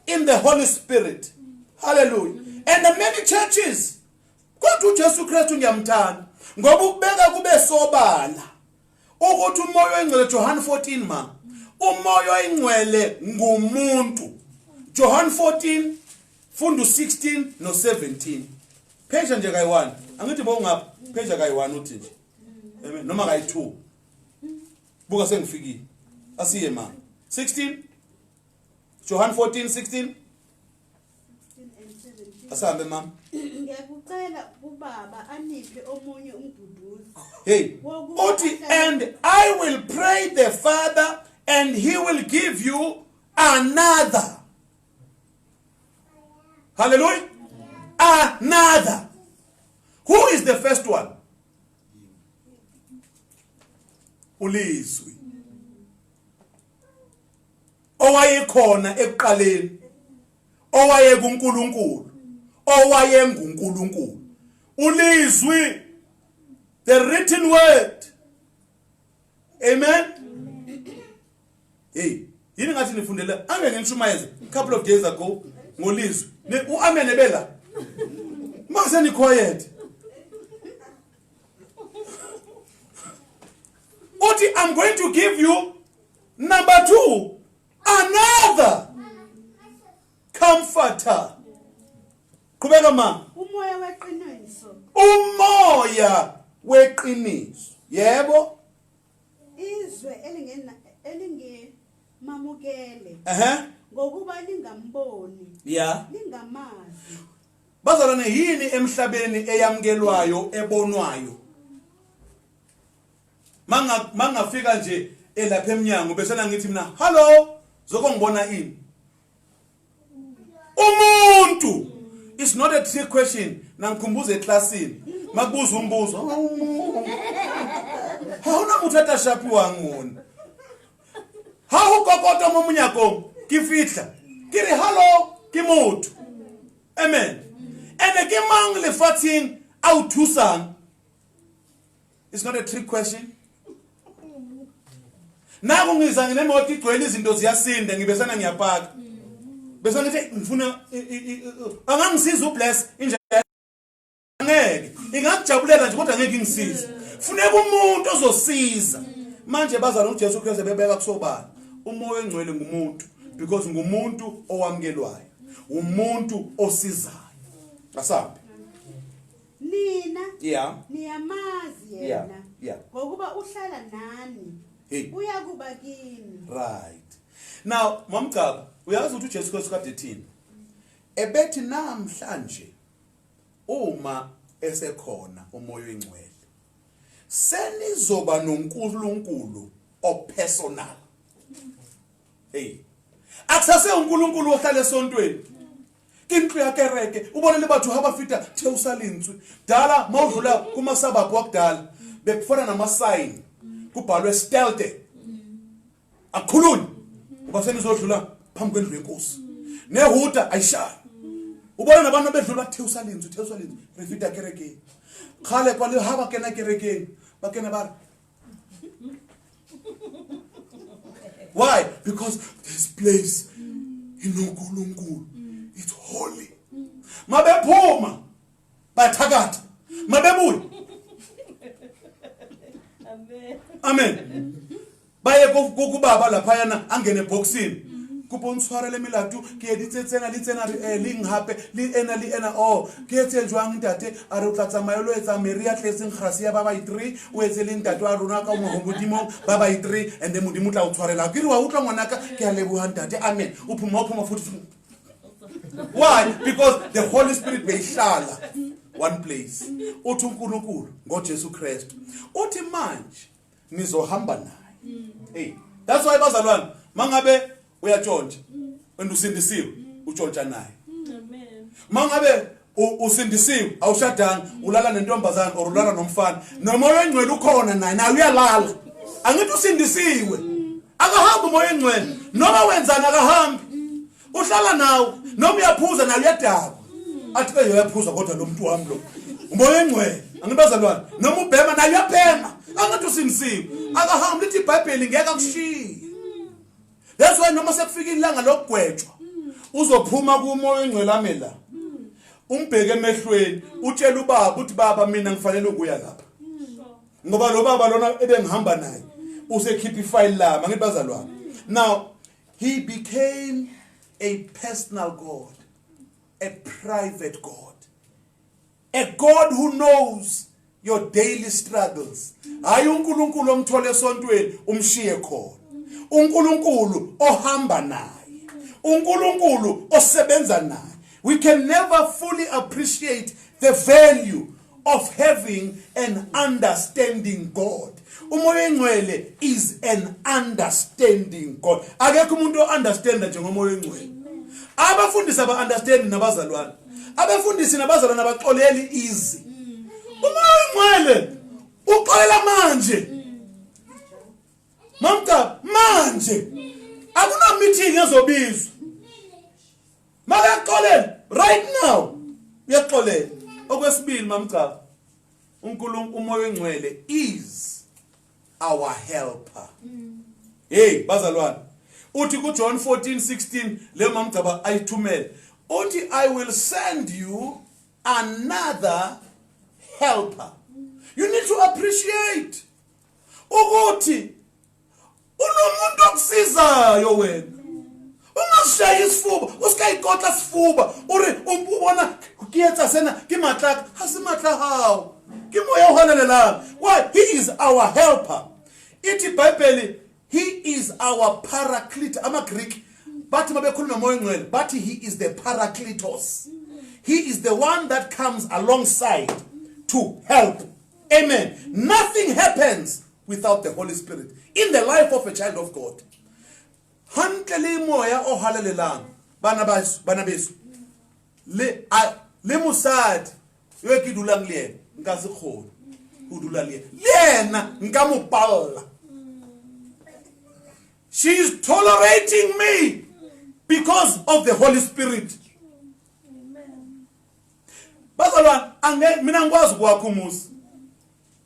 in the Holy Spirit. Hallelujah. And the many churches kodwa uJesu Kristu ngiyamthanda ngoba ukubeka kube sobala ukuthi umoya oyingcwele John 14 ma umoya oyingcwele ngumuntu. John 14 Fundu 16 no 17. Page nje kayi1. Angithi bongapha page kayi1 uthi nje. Amen. Noma kayi2. Buka sengifikile. Asiye ma. 16 John 14:16. Asambe mama. Ngiyakucela ubaba aniphe omunye umduduzi. Hey. Uthi and I will pray the Father and he will give you another. Hallelujah. Another. Who is the first one? Ulizwi. Owayekhona ekuqaleni. Owaye kuNkulunkulu. Owaye nguNkulunkulu. Ulizwi. The written word. Amen. Hey, yini ngathi nifundela ame ngishumayeza a couple of days ago ngolizwi. Amen ebela. Mase ni quiet. Uthi I'm going to give you number 2 another comforter. Kubeka ma. Umoya weqiniso. Umoya weqiniso. Yebo. Izwe elingemamukele. Ngokuba lingamboni. Yeah. Lingamazi. Bazalwane yini emhlabeni eyamkelwayo ebonwayo? Mangafika nje elapha eminyango bese ngithi mina hello zokongibona ini? Umuntu it's not a trick question. Nangikhumbuza eclassini. Makubuza umbuzo. Hauna mutata shapi wangona. Ha ukokota momunyako kifitla. Kiri hello kimutu. Amen. And ke mang lefatsheng a o thusang. It's not a trick question. Naku ngiza nginemoto igcwele izinto ziyasinda ngibesana ngiyapaka. Bese ngithi ngifuna angangisiza ubless inje ngeke. Ingakujabulela nje kodwa ngeke ngisize. Funeka umuntu ozosiza. Manje bazalwane uJesu Kristu bebeka kusobani. Umoya engcwele ngumuntu because ngumuntu owamukelwayo. Umuntu osizayo. Asabe. Nina Yeah. niyamazi Yeah. yena. Yeah. Ngokuba uhlala nani. Hey. Uyakuba kini. Right. Now, mamgaba, uyazi ukuthi uJesu Kristu kade thini? Ebethi namhlanje uma esekhona umoya oyingcwele. Senizoba noNkulunkulu opersonal. Hey. Akusase uNkulunkulu ohlala esontweni. Kindlu yakereke ubonele bathu abafita theusalintswe. Dala mawudlula kumasabapho wakudala bekufana nama sign. Kubhalwe stelte. Akhuluni. Ubaseni zodlula phambi kwendlu yenkosi. Nehuta ayishaya. Ubona nabantu bedlula theusalintswe refita kereke. Khale kwale haba kena kereke bakena bar. Why? Because this place inoNkulunkulu. It's holy. Mabephuma bathakatha. Mabebuya. Amen. Baye kubaba lapha yana angene boxini. Kupontswara le milatu ke ditsetsena linghape li ena oh ke tsenjwang ntate a re tlatsa mayelo etsa Maria tletseng grasi ya baba 3 o etsele ntate wa rona ka mo modimo baba 3 and then modimo tla o tshwarela ke re wa utlwa ngwanaka ke a leboha ntate amen o phuma futhi. Why? Because the Holy Spirit beyihlala one place. Uthi uNkulunkulu ngoJesu Kristu. Uthi manje nizohamba naye. Hey, that's why bazalwane mangabe uyatshontsha wena usindisiwe utshontsha naye. Amen. Mangabe usindisiwe awushadanga ulala nentombazana or ulala nomfana nomoya engcwele ukhona naye uyalala. Angithi usindisiwe. Akahambi umoya engcwele noma wenzana akahambi. Uhlala nawe noma uyaphuza naye uyadaba. Athi ke uyaphuza kodwa lo muntu wami lo. Umoya engcwele angibazalwane noma ubhema naye uyaphema. Angathi usindisiwe. Akahambi lithi iBhayibheli ngeke akushiye. That's why noma sekufika ilanga lokugwetshwa uzophuma kumoya engcwele amela. Umbheke emehlweni utshela ubaba uthi baba mina ngifanele ukuya lapha. Ngoba lo baba lona ebengihamba naye usekhipha ifile lami angibazalwane. Now he became a personal God, a private God, a God who knows your daily struggles. Hayi uNkulunkulu omthole esontweni umshiye khona. uNkulunkulu ohamba naye. uNkulunkulu osebenza naye. We can never fully appreciate the value of having an understanding God. Umoya engcwele is an understanding God. Akekho umuntu o-understanda njengomoya engcwele. Abafundisi aba-understand nabazalwane. Abafundisi nabazalwane abaxoleli easy. Umoya engcwele uxolela manje. Mamka manje. Akuna meeting ezobizwa. Makaxolele right now. Uyaxolela. Okwesibili mamka. uNkulunkulu umoya engcwele is our helper. Hey bazalwane. Uthi ku John 14:16 le mamgcaba ayithumele. Uthi I will send you another helper. You need to appreciate ukuthi unomuntu okusizayo wena. Ungashayi isifuba, usikayikotla isifuba. Uri ubona kuyetsa sena kimatla, hasimatla hawo. Kimoya uhanelela. Why? He is our helper. Ithi iBhayibheli he is our paraclete. Ama Greek bathi mabekhuluma moya engcwele bathi he is the parakletos. He is the one that comes alongside to help. Amen. Nothing happens without the Holy Spirit in the life of a child of God. Hantle moya ohalelelang bana besu le le mosadi yo ke dulang le ena nka se kgone go dula le ena nka mo palla. She is tolerating me because of the Holy Spirit. Bazalwane mina ngikwazi kwakho umuzi.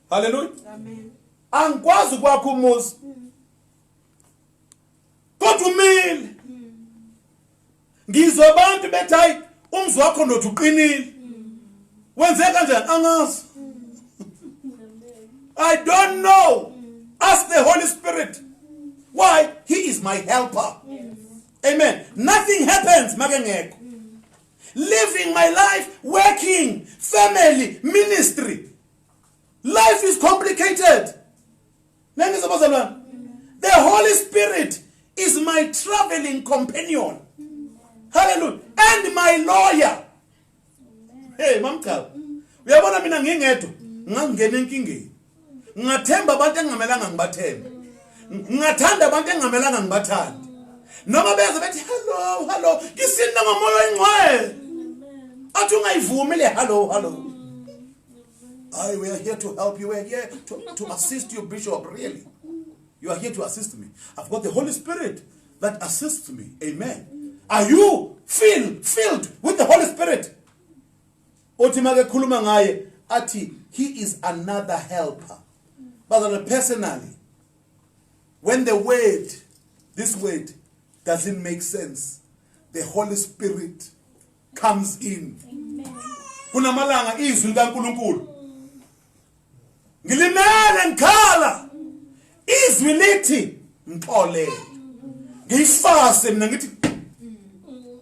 Hallelujah. Amen. Angikwazi kwakho umuzi. Kodwa umile. Ngizwe abantu bethi hayi umzi wakho nothi uqinile. Wenze kanjani angazi. I don't know. Ask the Holy Spirit. Why? He is my helper. Amen. Nothing happens makengekho. Living my life, working, family, ministry. Life is complicated. The Holy Spirit is my traveling companion. Hallelujah. And my lawyer. Hey, mamka. Uyabona mina ngingedwa, ngangena enkingeni. Ngathemba abantu engamelanga ngibathembe. Ngathanda abantu engamelanga ngibathande. Noma beze bethi hello, ngisinda ngomoya oyingcwele. Athi ungayivumi le hello. We are here to help you. We are here to assist you, Bishop, really. You are here to assist me. I've got the Holy Spirit that assists me. Amen. Are you filled with the Holy Spirit? Otimake khuluma ngaye athi he is another helper. But personally, when this word doesn't make sense, the Holy Spirit comes in. Kunamalanga izwi likaNkulunkulu. Ngilimele ngikhala. Izwi lithi ngixole. Ngiyifase mina ngithi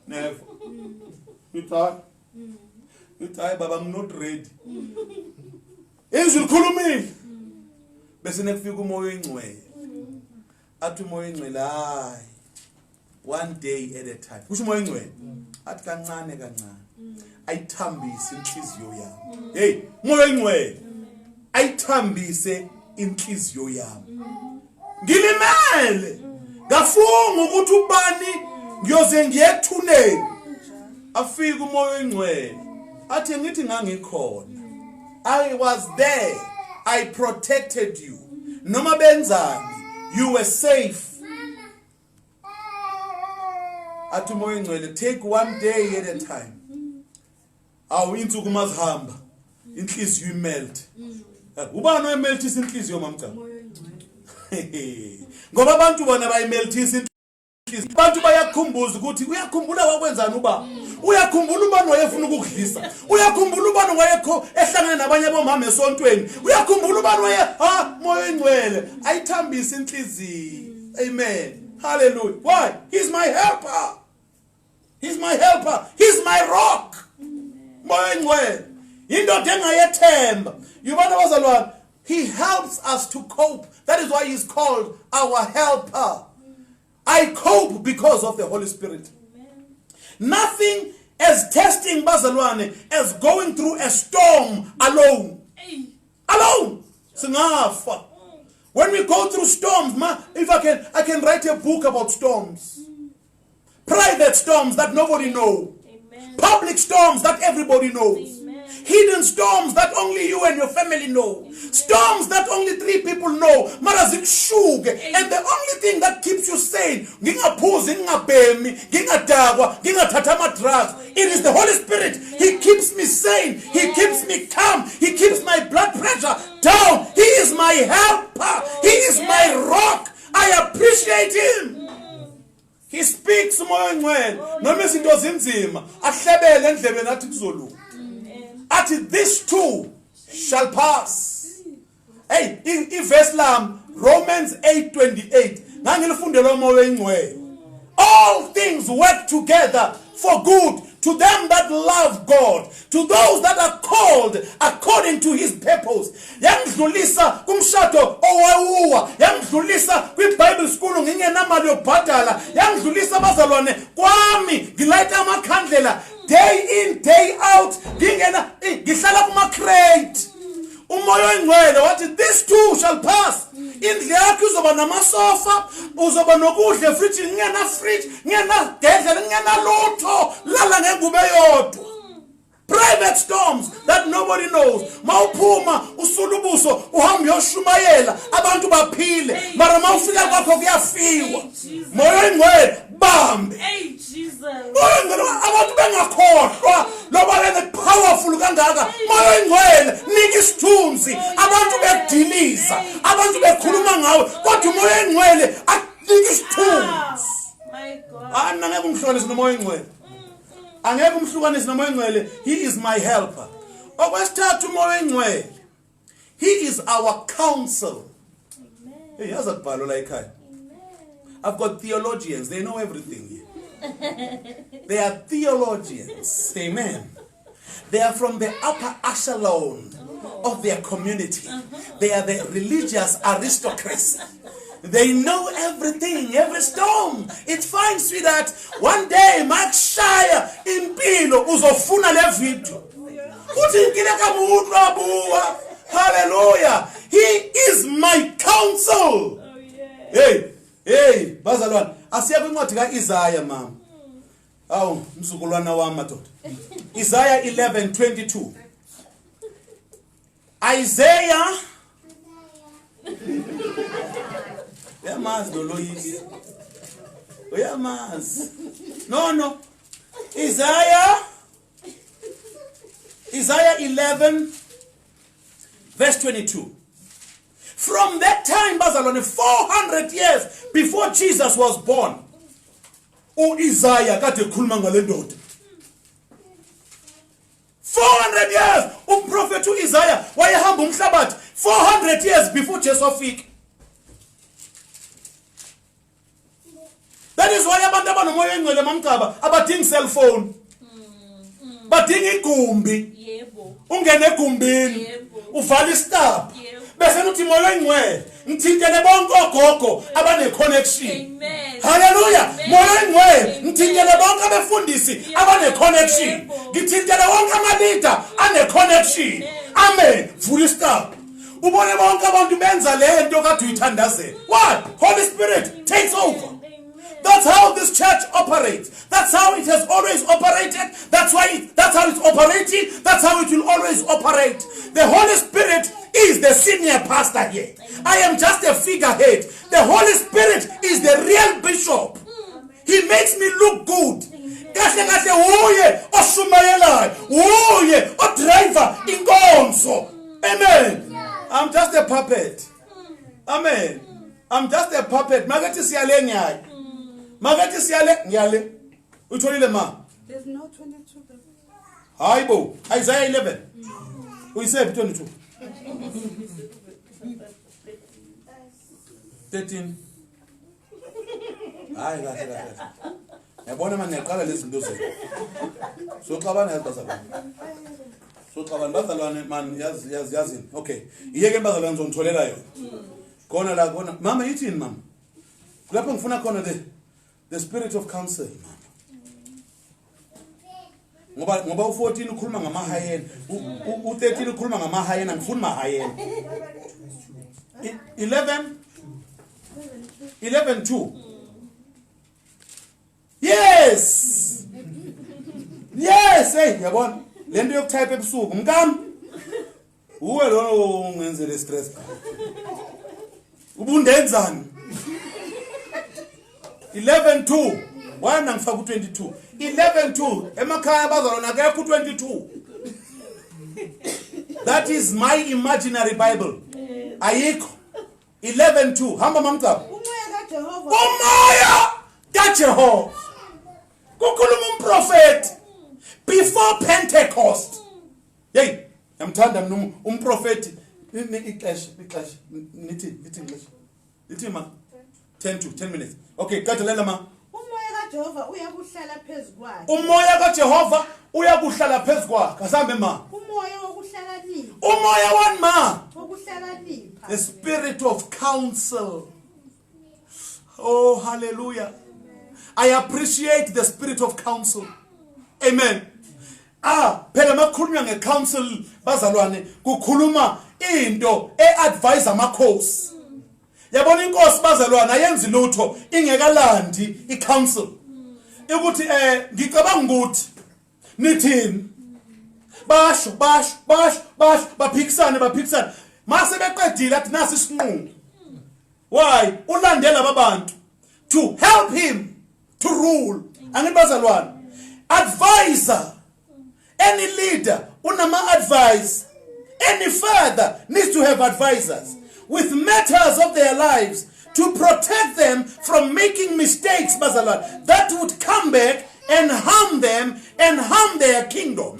never. Uthi baba I'm not ready. Izwi likhulumile. Bese nekufika umoya oyingcwele. Athi umoya oyingcwele hayi. One day at a time. Kusho umoya oyingcwele. Athi kancane. Ayithambise inhliziyo yami. Hey, umoya oyingcwele. Ayithambise inhliziyo yami. Ngilimele. Ngafunga ukuthi ubani ngiyoze ngiyethuneni. Afika umoya oyingcwele. Athi ngithi ngangikhona. I was there. I protected you. Noma benzani, you were safe. Athi umoya oyingcwele, take one day at a time. Awu insuku mazihamba. Inhliziyo imelt. Ubani oyimelthisa inhliziyo mamcha? Ngoba abantu bona bayimelthisa inhliziyo. Abantu bayakhumbuza ukuthi uyakhumbula wakwenzani uba. Uyakhumbula ubani wayefuna ukukudlisa. Uyakhumbula ubani wayekho ehlangene nabanye abomama esontweni. Uyakhumbula ubani moya oyingcwele ayithambisa inhliziyo. Amen. Hallelujah. Why? He's my helper. He's my helper. He's my rock. Moya oyingcwele indoda engayethemba. Yubona bazalwane, he helps us to cope. That is why he's called our helper. I cope because of the Holy Spirit. Nothing as testing bazalwane as going through a storm alone. Alone. Singafa. When we go through storms, if I can write a book about storms. Private storms that nobody knows. Public storms that everybody knows. Hidden storms that only you and your family know. Storms that only 3 people know. Marazikshug. And the only thing that keeps you sane, it is the Holy Spirit. He keeps me sane. He keeps me calm. He keeps my blood pressure down. He is my helper. He is my rock. I appreciate him. He speaks moya oyingcwele. Noma izinto zinzima, ahlebele endlebeni athi kuzolunga. Athi this too shall pass. Hey, verse lam Romans 8:28. Ngangilifundela umoya oyingcwele. All things work together for good to them that love God, to those that are called according to his purpose. Yangidlulisa kumshado owawuwa, yangidlulisa kwiBible school ngingenamali yokubhadala, yangidlulisa bazalwane kwami ngilayita amakhandlela day in day out, ngihlala kuma crate. Umoya oyingcwele wathi this too shall pass. Indlu yakho uzoba namasofa, uzoba nokudla fridge, ngena fridge, ngena gedlela, ngena lutho, lala ngengubo eyodwa. Private storms that nobody knows. Mawuphuma usulubuso uhamba uyoshumayela abantu baphile mara mawufika kwakho kuyafiwa. Moya oyingcwele bambe. Hey Jesus. Moya oyingcwele abantu bengakhohlwa loba bene powerful kangaka. Moya oyingcwele nika isithunzi abantu bekudiliza abantu bekhuluma ngawe kodwa umoya oyingcwele anika isithunzi. My God. Angeke umhlukanise nomoya oyingcwele. Angeke umhlukanise nomoya oyingcwele. He is my helper. Okwesithathu umoya oyingcwele. He is our counsel. Hey, yaza kubhalo la ekhaya. I've got theologians. They know everything here. They are theologians. Amen. They are from the upper echelon of their community. They are the religious aristocrats. They know everything, every storm. It's fine, sweetheart. One day, Mark Shire in Pilo uzofuna le video. Hallelujah. He is my counsel. Oh yeah. Hey, bazalwane, asiya kwincwadi kaIsaiah mama. Awu, mzukulwana wami madoda. Isaiah 11:22. Isaiah Uyamazi lo loyisi. Uyamazi. No. Isaiah 11 verse 22. From that time, bazalwane, 400 years before Jesus was born, Isaiah kade khuluma ngale ndoda. 400 years umprofet uIsaiah wayehamba umhlabathi 400 years before Jesus afika. That is why abantu abanomoya oyingcwele mamcaba abadingi cell phone. Badinga igumbi. Yebo. Ungene egumbini. Yebo. Uvala istab. Yebo. Bese uthi moya oyingcwele ngithintele bonke ogogo abane connection. Amen. Hallelujah. Amen. Moya oyingcwele Amen. ngithintele bonke abefundisi abane connection. Yebo. Ngithintele wonke ama-leader ane connection. Amen. Vula istab. Ubone bonke abantu benza le nto kade uyithandazela. What? Holy Spirit takes over. That's how this church operates. That's how it has always operated. That's how it's operating. That's how it will always operate. The Holy Spirit is the senior pastor here. I am just a figurehead. The Holy Spirit is the real bishop. He makes me look good. Kahle kahle uye oshumayelayo, uye odriver inkonzo. Amen. I'm just a puppet. Amen. I'm just a puppet. Magathi siyale nyayo. Magathi siyale ngiyale. Utholile ma? There's no 22. Hayibo, Isaiah 11. Uyisephi 22? 13. Hayi kahle. Yabona manje ngiyaqala lezi zinto zethu. Soxabana yazibazalwane. Soxabana bazalwane man yazi. Okay. Iyeke bazalwane ngizonitholela yona. Khona la khona. Mama yithini mama? Kulapho ngifuna khona the spirit of counsel mama. Ngoba u14 ukhuluma ngamahayena, u13 ukhuluma ngamahayena, ngifuna mahayena. 11:2. Yes, hey, yabona le nto yokutype ebusuku mkami uwe lo ungenzele stress ubundenzani. 11:2 wena ngifaka u22. 11:2 emakhaya bazalona akekho u22. That is my imaginary Bible. Ayikho. 11:2 hamba mamcaba. Umoya kaJehova kukhuluma umprofeti before Pentecost. Hey, yamthanda mina umprofeti ixesha nithi ma 10 minutes. Okay, qedela ma. Umoya kaJehova uyakuhlala phezukwakhe. Umoya kaJehova uyakuhlala phezukwakhe. Asambe ma. Umoya wokuhlakanipha. Umoya wani ma? Wokuhlakanipha. The spirit of counsel. Oh, hallelujah. I appreciate the spirit of counsel. Amen. Phela makhulunywa ngecounsel bazalwane kukhuluma into eadvise amakhosi. Yabona inkosi bazalwane ayenzi lutho ingekalandi icounsel. Ukuthi ngicabanga ukuthi nithini? baphikisane mase beqedile athi nasi isinqumo. Why? Ulandela ababantu to help him to rule. Angibazalwane, advisor, any leader unama advice, any father needs to have advisors with matters of their lives to protect them from making mistakes, bazalwane, that would come back and harm them and harm their kingdom.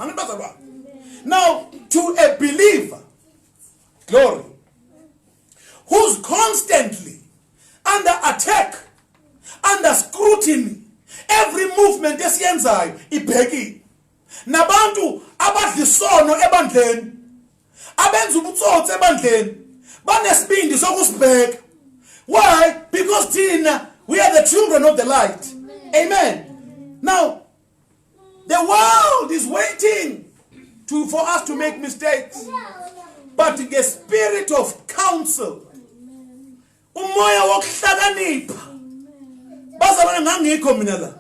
Now, to a believer, glory, who's constantly under attack, under scrutiny, every movement esiyenzayo ibhekile. Nabantu abadlisono ebandleni, abenza ubutsotsi ebandleni, banesibindi sokusibheka. Why? Because thina, we are the children of the light. Amen. Now, the world is waiting for us to make mistakes. But the spirit of counsel, umoya wokuhlakanipha, bazalwane ngangikho mina la.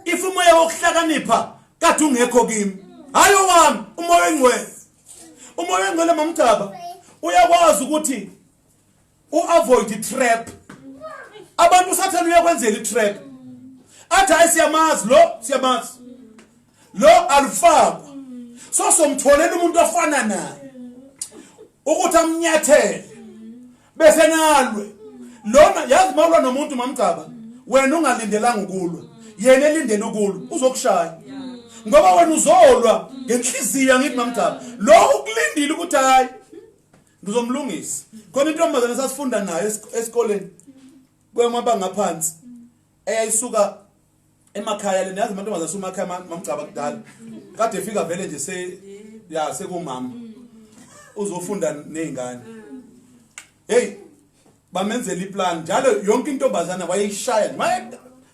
If umoya wokuhlakanipha kade ungekho kimi, hayo wami umoya engcwele. Umoya engcwele mamthaba uyakwazi ukuthi avoid i-trap. Abantu usathana uyakwenzela i-trap. Athi ayisiyamazi lo alifakwa. So somtholela umuntu ofana naye ukuthi amnyathele bese nalwe. Lona yazi mawulwa nomuntu mamthaba, wena ungalindelanga ukulwa, yena elindele ukulwa uzokushaya. Ngoba wena uzolwa ngenhliziyo ngithi mamthaba, lo ukulindile ukuthi hayi ngizomlungisa. Khona intombazana sasifunda nayo esikoleni kwemabanga ngaphansi eyayisuka emakhaya lena, yazi amantombazana asumakhaya mamgcaba kudala kade efika vele nje sekumama uzofunda nezingane. Hey, bamenzela iplan njalo yonke intombazana wayishaya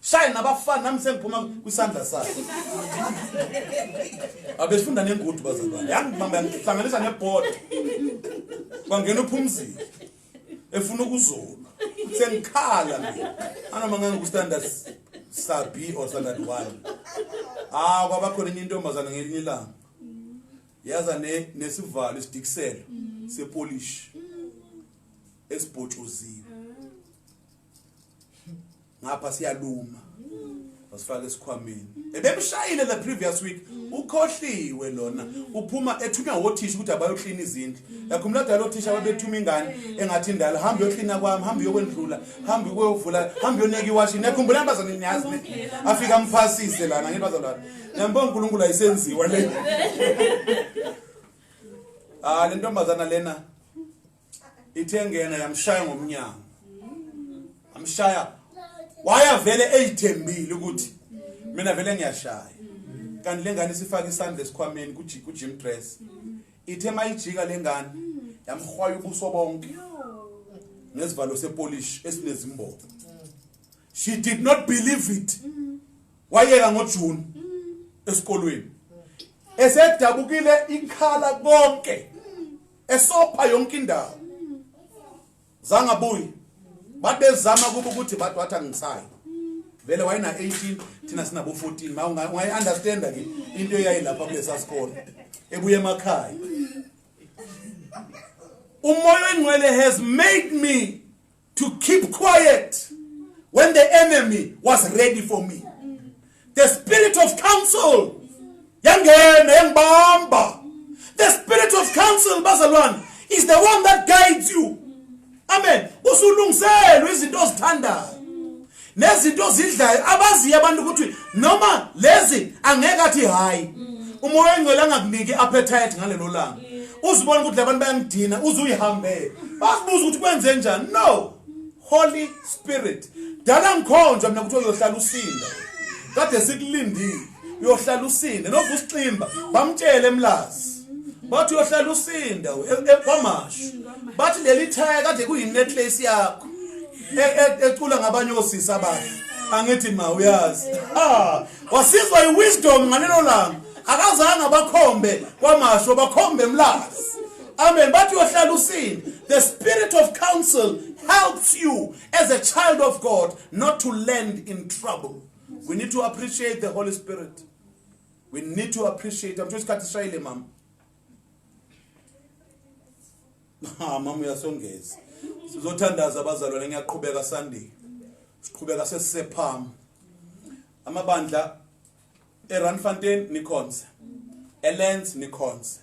shaya nabafana nami sengiphuma kwisandla sakhe. Abesifunda nengudu bazalwane, yangihlanganisa nebhoda bangena uphumzile efuna ukuzona sengikhala mina anoma ngangustandard sabi or standard 1. Kwaba khona enye intombazana ngelinye ilanga yaza nesivalo isidikiselo sepolish esibhotshoziwe ngapha siyaluma wasifaka esikhwameni. Ebemshayile the previous week, ukhohliwe lona, uphuma ethunywa wothisha ukuthi abayoklina izindlu. Yakhumula dalo thisha ababethuma ingane engathi indala, hamba uyoklina kwami, hamba uyokwendlula, hamba ukuyovula, hamba uyoneka iwashi. Nekhumbula ambazana niyazi afika amphasise lana ngibazalwana. Yambona uNkulunkulu ayisenziwa le. Le ntombazana lena ithengena yamshaya ngomnyango. Amshaya waya vele eyithembile ukuthi mina vele ngiyashaya. Kanti lengane sifaka isandla esikhwameni ku-gym dress. Ithe mayijika lengane yamhwaya ubuso bonke ngesivalo sepolish esinezimbobo. She did not believe it. Wayeka ngoJune esikolweni. Esedabukile ikhala bonke. Esopha yonke indawo. Zangabuyi. Babezama kuba ukuthi bathi wathi angisayi. Vele wayena 18 thina sinabo 14. Ungayi understand ke into eyayilapha kulesa sikole. Ebuye emakhaya. Umoya engcwele has made me to keep quiet when the enemy was ready for me. The spirit of counsel yangena yangibamba. The spirit of counsel bazalwane is the one that guides you. Amen. Usulungiselwe izinto ozithandayo nezinto ozidlayo abaziya abantu ukuthi noma lezi angeke athi hayi. Umoya engcwele angakuniki appetite ngalelo langa. Uzibona ukuthi labantu bayangidina uzuyihambela. Basibuza ukuthi kwenze njani? No. Holy Spirit. Dala ngikhonjwa mina ukuthi uyohlala usinda. Kade sikulindile. Uyohlala usinda. Novusa iximba bamtshele emlazi. Bathi uyohlala usinda kwamasho. Bathi leli thaya kade kuyinecklace yakho. Ecula ngabanye osisi abahle. Angithi ma uyazi. Wasizwa iwisdom ngalelo langa. Akazange bakhombe kwamasho bakhombe emlazi. Amen. Bathi uyohlala usinda. The spirit of counsel helps you as a child of God not to land in trouble. We need to appreciate the Holy Spirit. We need to appreciate. I'm just going to say, Mom. Mama uyasongeza. Sizothandaza abazalwane ngiyaqhubeka Sunday. Siqhubeka sesisepham. Amabandla eRandfontein nikhonze. eLens nikhonze.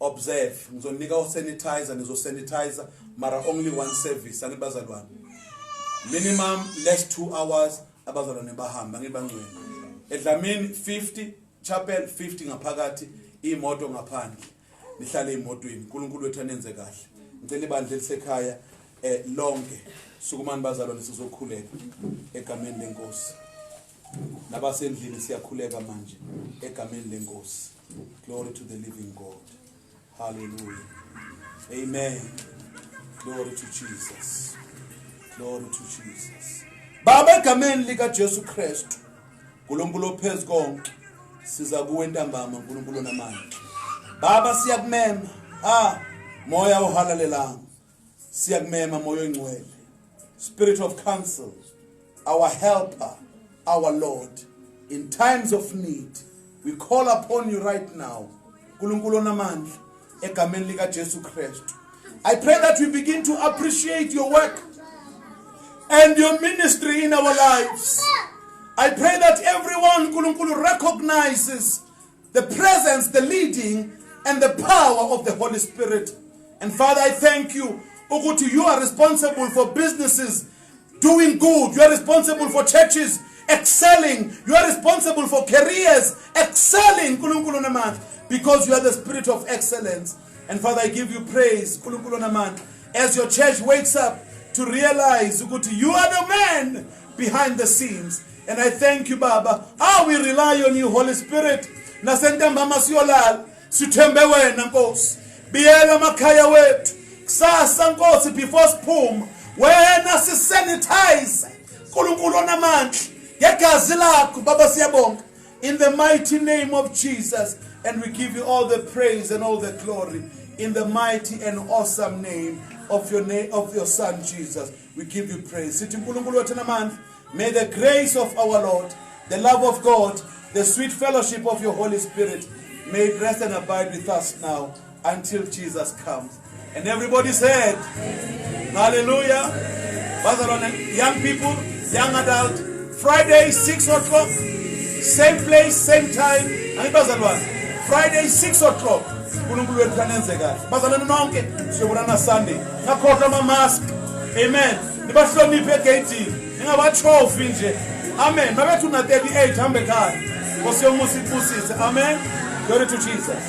Observe ngizonika usanitizer nizosanitizer mara only one service angibazalwane. Minimum less 2 hours abazalwane bahamba ngibangcwele. Edlamini 50 chapel 50 ngaphakathi imoto ngaphandle. Nihlale emotweni uNkulunkulu wethu anenze kahle. Ngicela ibandla lisekhaya lonke sukumani bazalwane sizokhuleka egameni lenkosi. Nabasendlini siyakhuleka manje egameni lenkosi. Glory to the living God. Hallelujah. Amen. Glory to Jesus. Glory to Jesus. Baba egameni lika Jesu Kristu. uNkulunkulu ophezulu konke siza kuwe ntambama uNkulunkulu namandla. Baba siyakumema moya ohalalelanga. Siyakumema moya oyingcwele. Spirit of counsel, our helper, our Lord, in times of need, we call upon you right now. uNkulunkulu namandla egameni lika Jesu Kristu. I pray that we begin to appreciate your work and your ministry in our lives. I pray that everyone uNkulunkulu recognizes the presence, the leading, and the power of the Holy Spirit. And Father, I thank you. Ukuthi, you are responsible for businesses doing good. You are responsible for churches excelling. You are responsible for careers excelling. uNkulunkulu namandla, because you are the Spirit of excellence. And Father, I give you praise, uNkulunkulu namandla, as your church wakes up to realize ukuthi, you are the man behind the scenes. And I thank you, Baba. We rely on you, Holy Spirit. Nasentambama siyolala, sithembe wena Nkosi. Biyela makhaya wethu. Kusasa Nkosi before siphuma. Wena sisanitize. uNkulunkulu namandla. Ngegazi lakho Baba siyabonga. In the mighty name of Jesus. And we give you all the praise and all the glory. In the mighty and awesome name of your Son Jesus. We give you praise. Sithi uNkulunkulu wethu namandla. May the grace of our Lord, the love of God, the sweet fellowship of your Holy Spirit, may it rest and abide with us now until Jesus comes. And everybody said, hallelujah. Young people, young adult, Friday 6 o'clock, same place, same time. Friday 6 o'clock. uNkulunkulu wethu anenze kahle. Bazalwane nonke siyobona Sunday. Ngakhohlwa ama mask. Amen. Nibahloniphe egate. Ningabachofi nje. Amen. Mabethu na 38 hambe ekhaya. Nkosi yomusa ibusise. Amen. Glory to Jesus.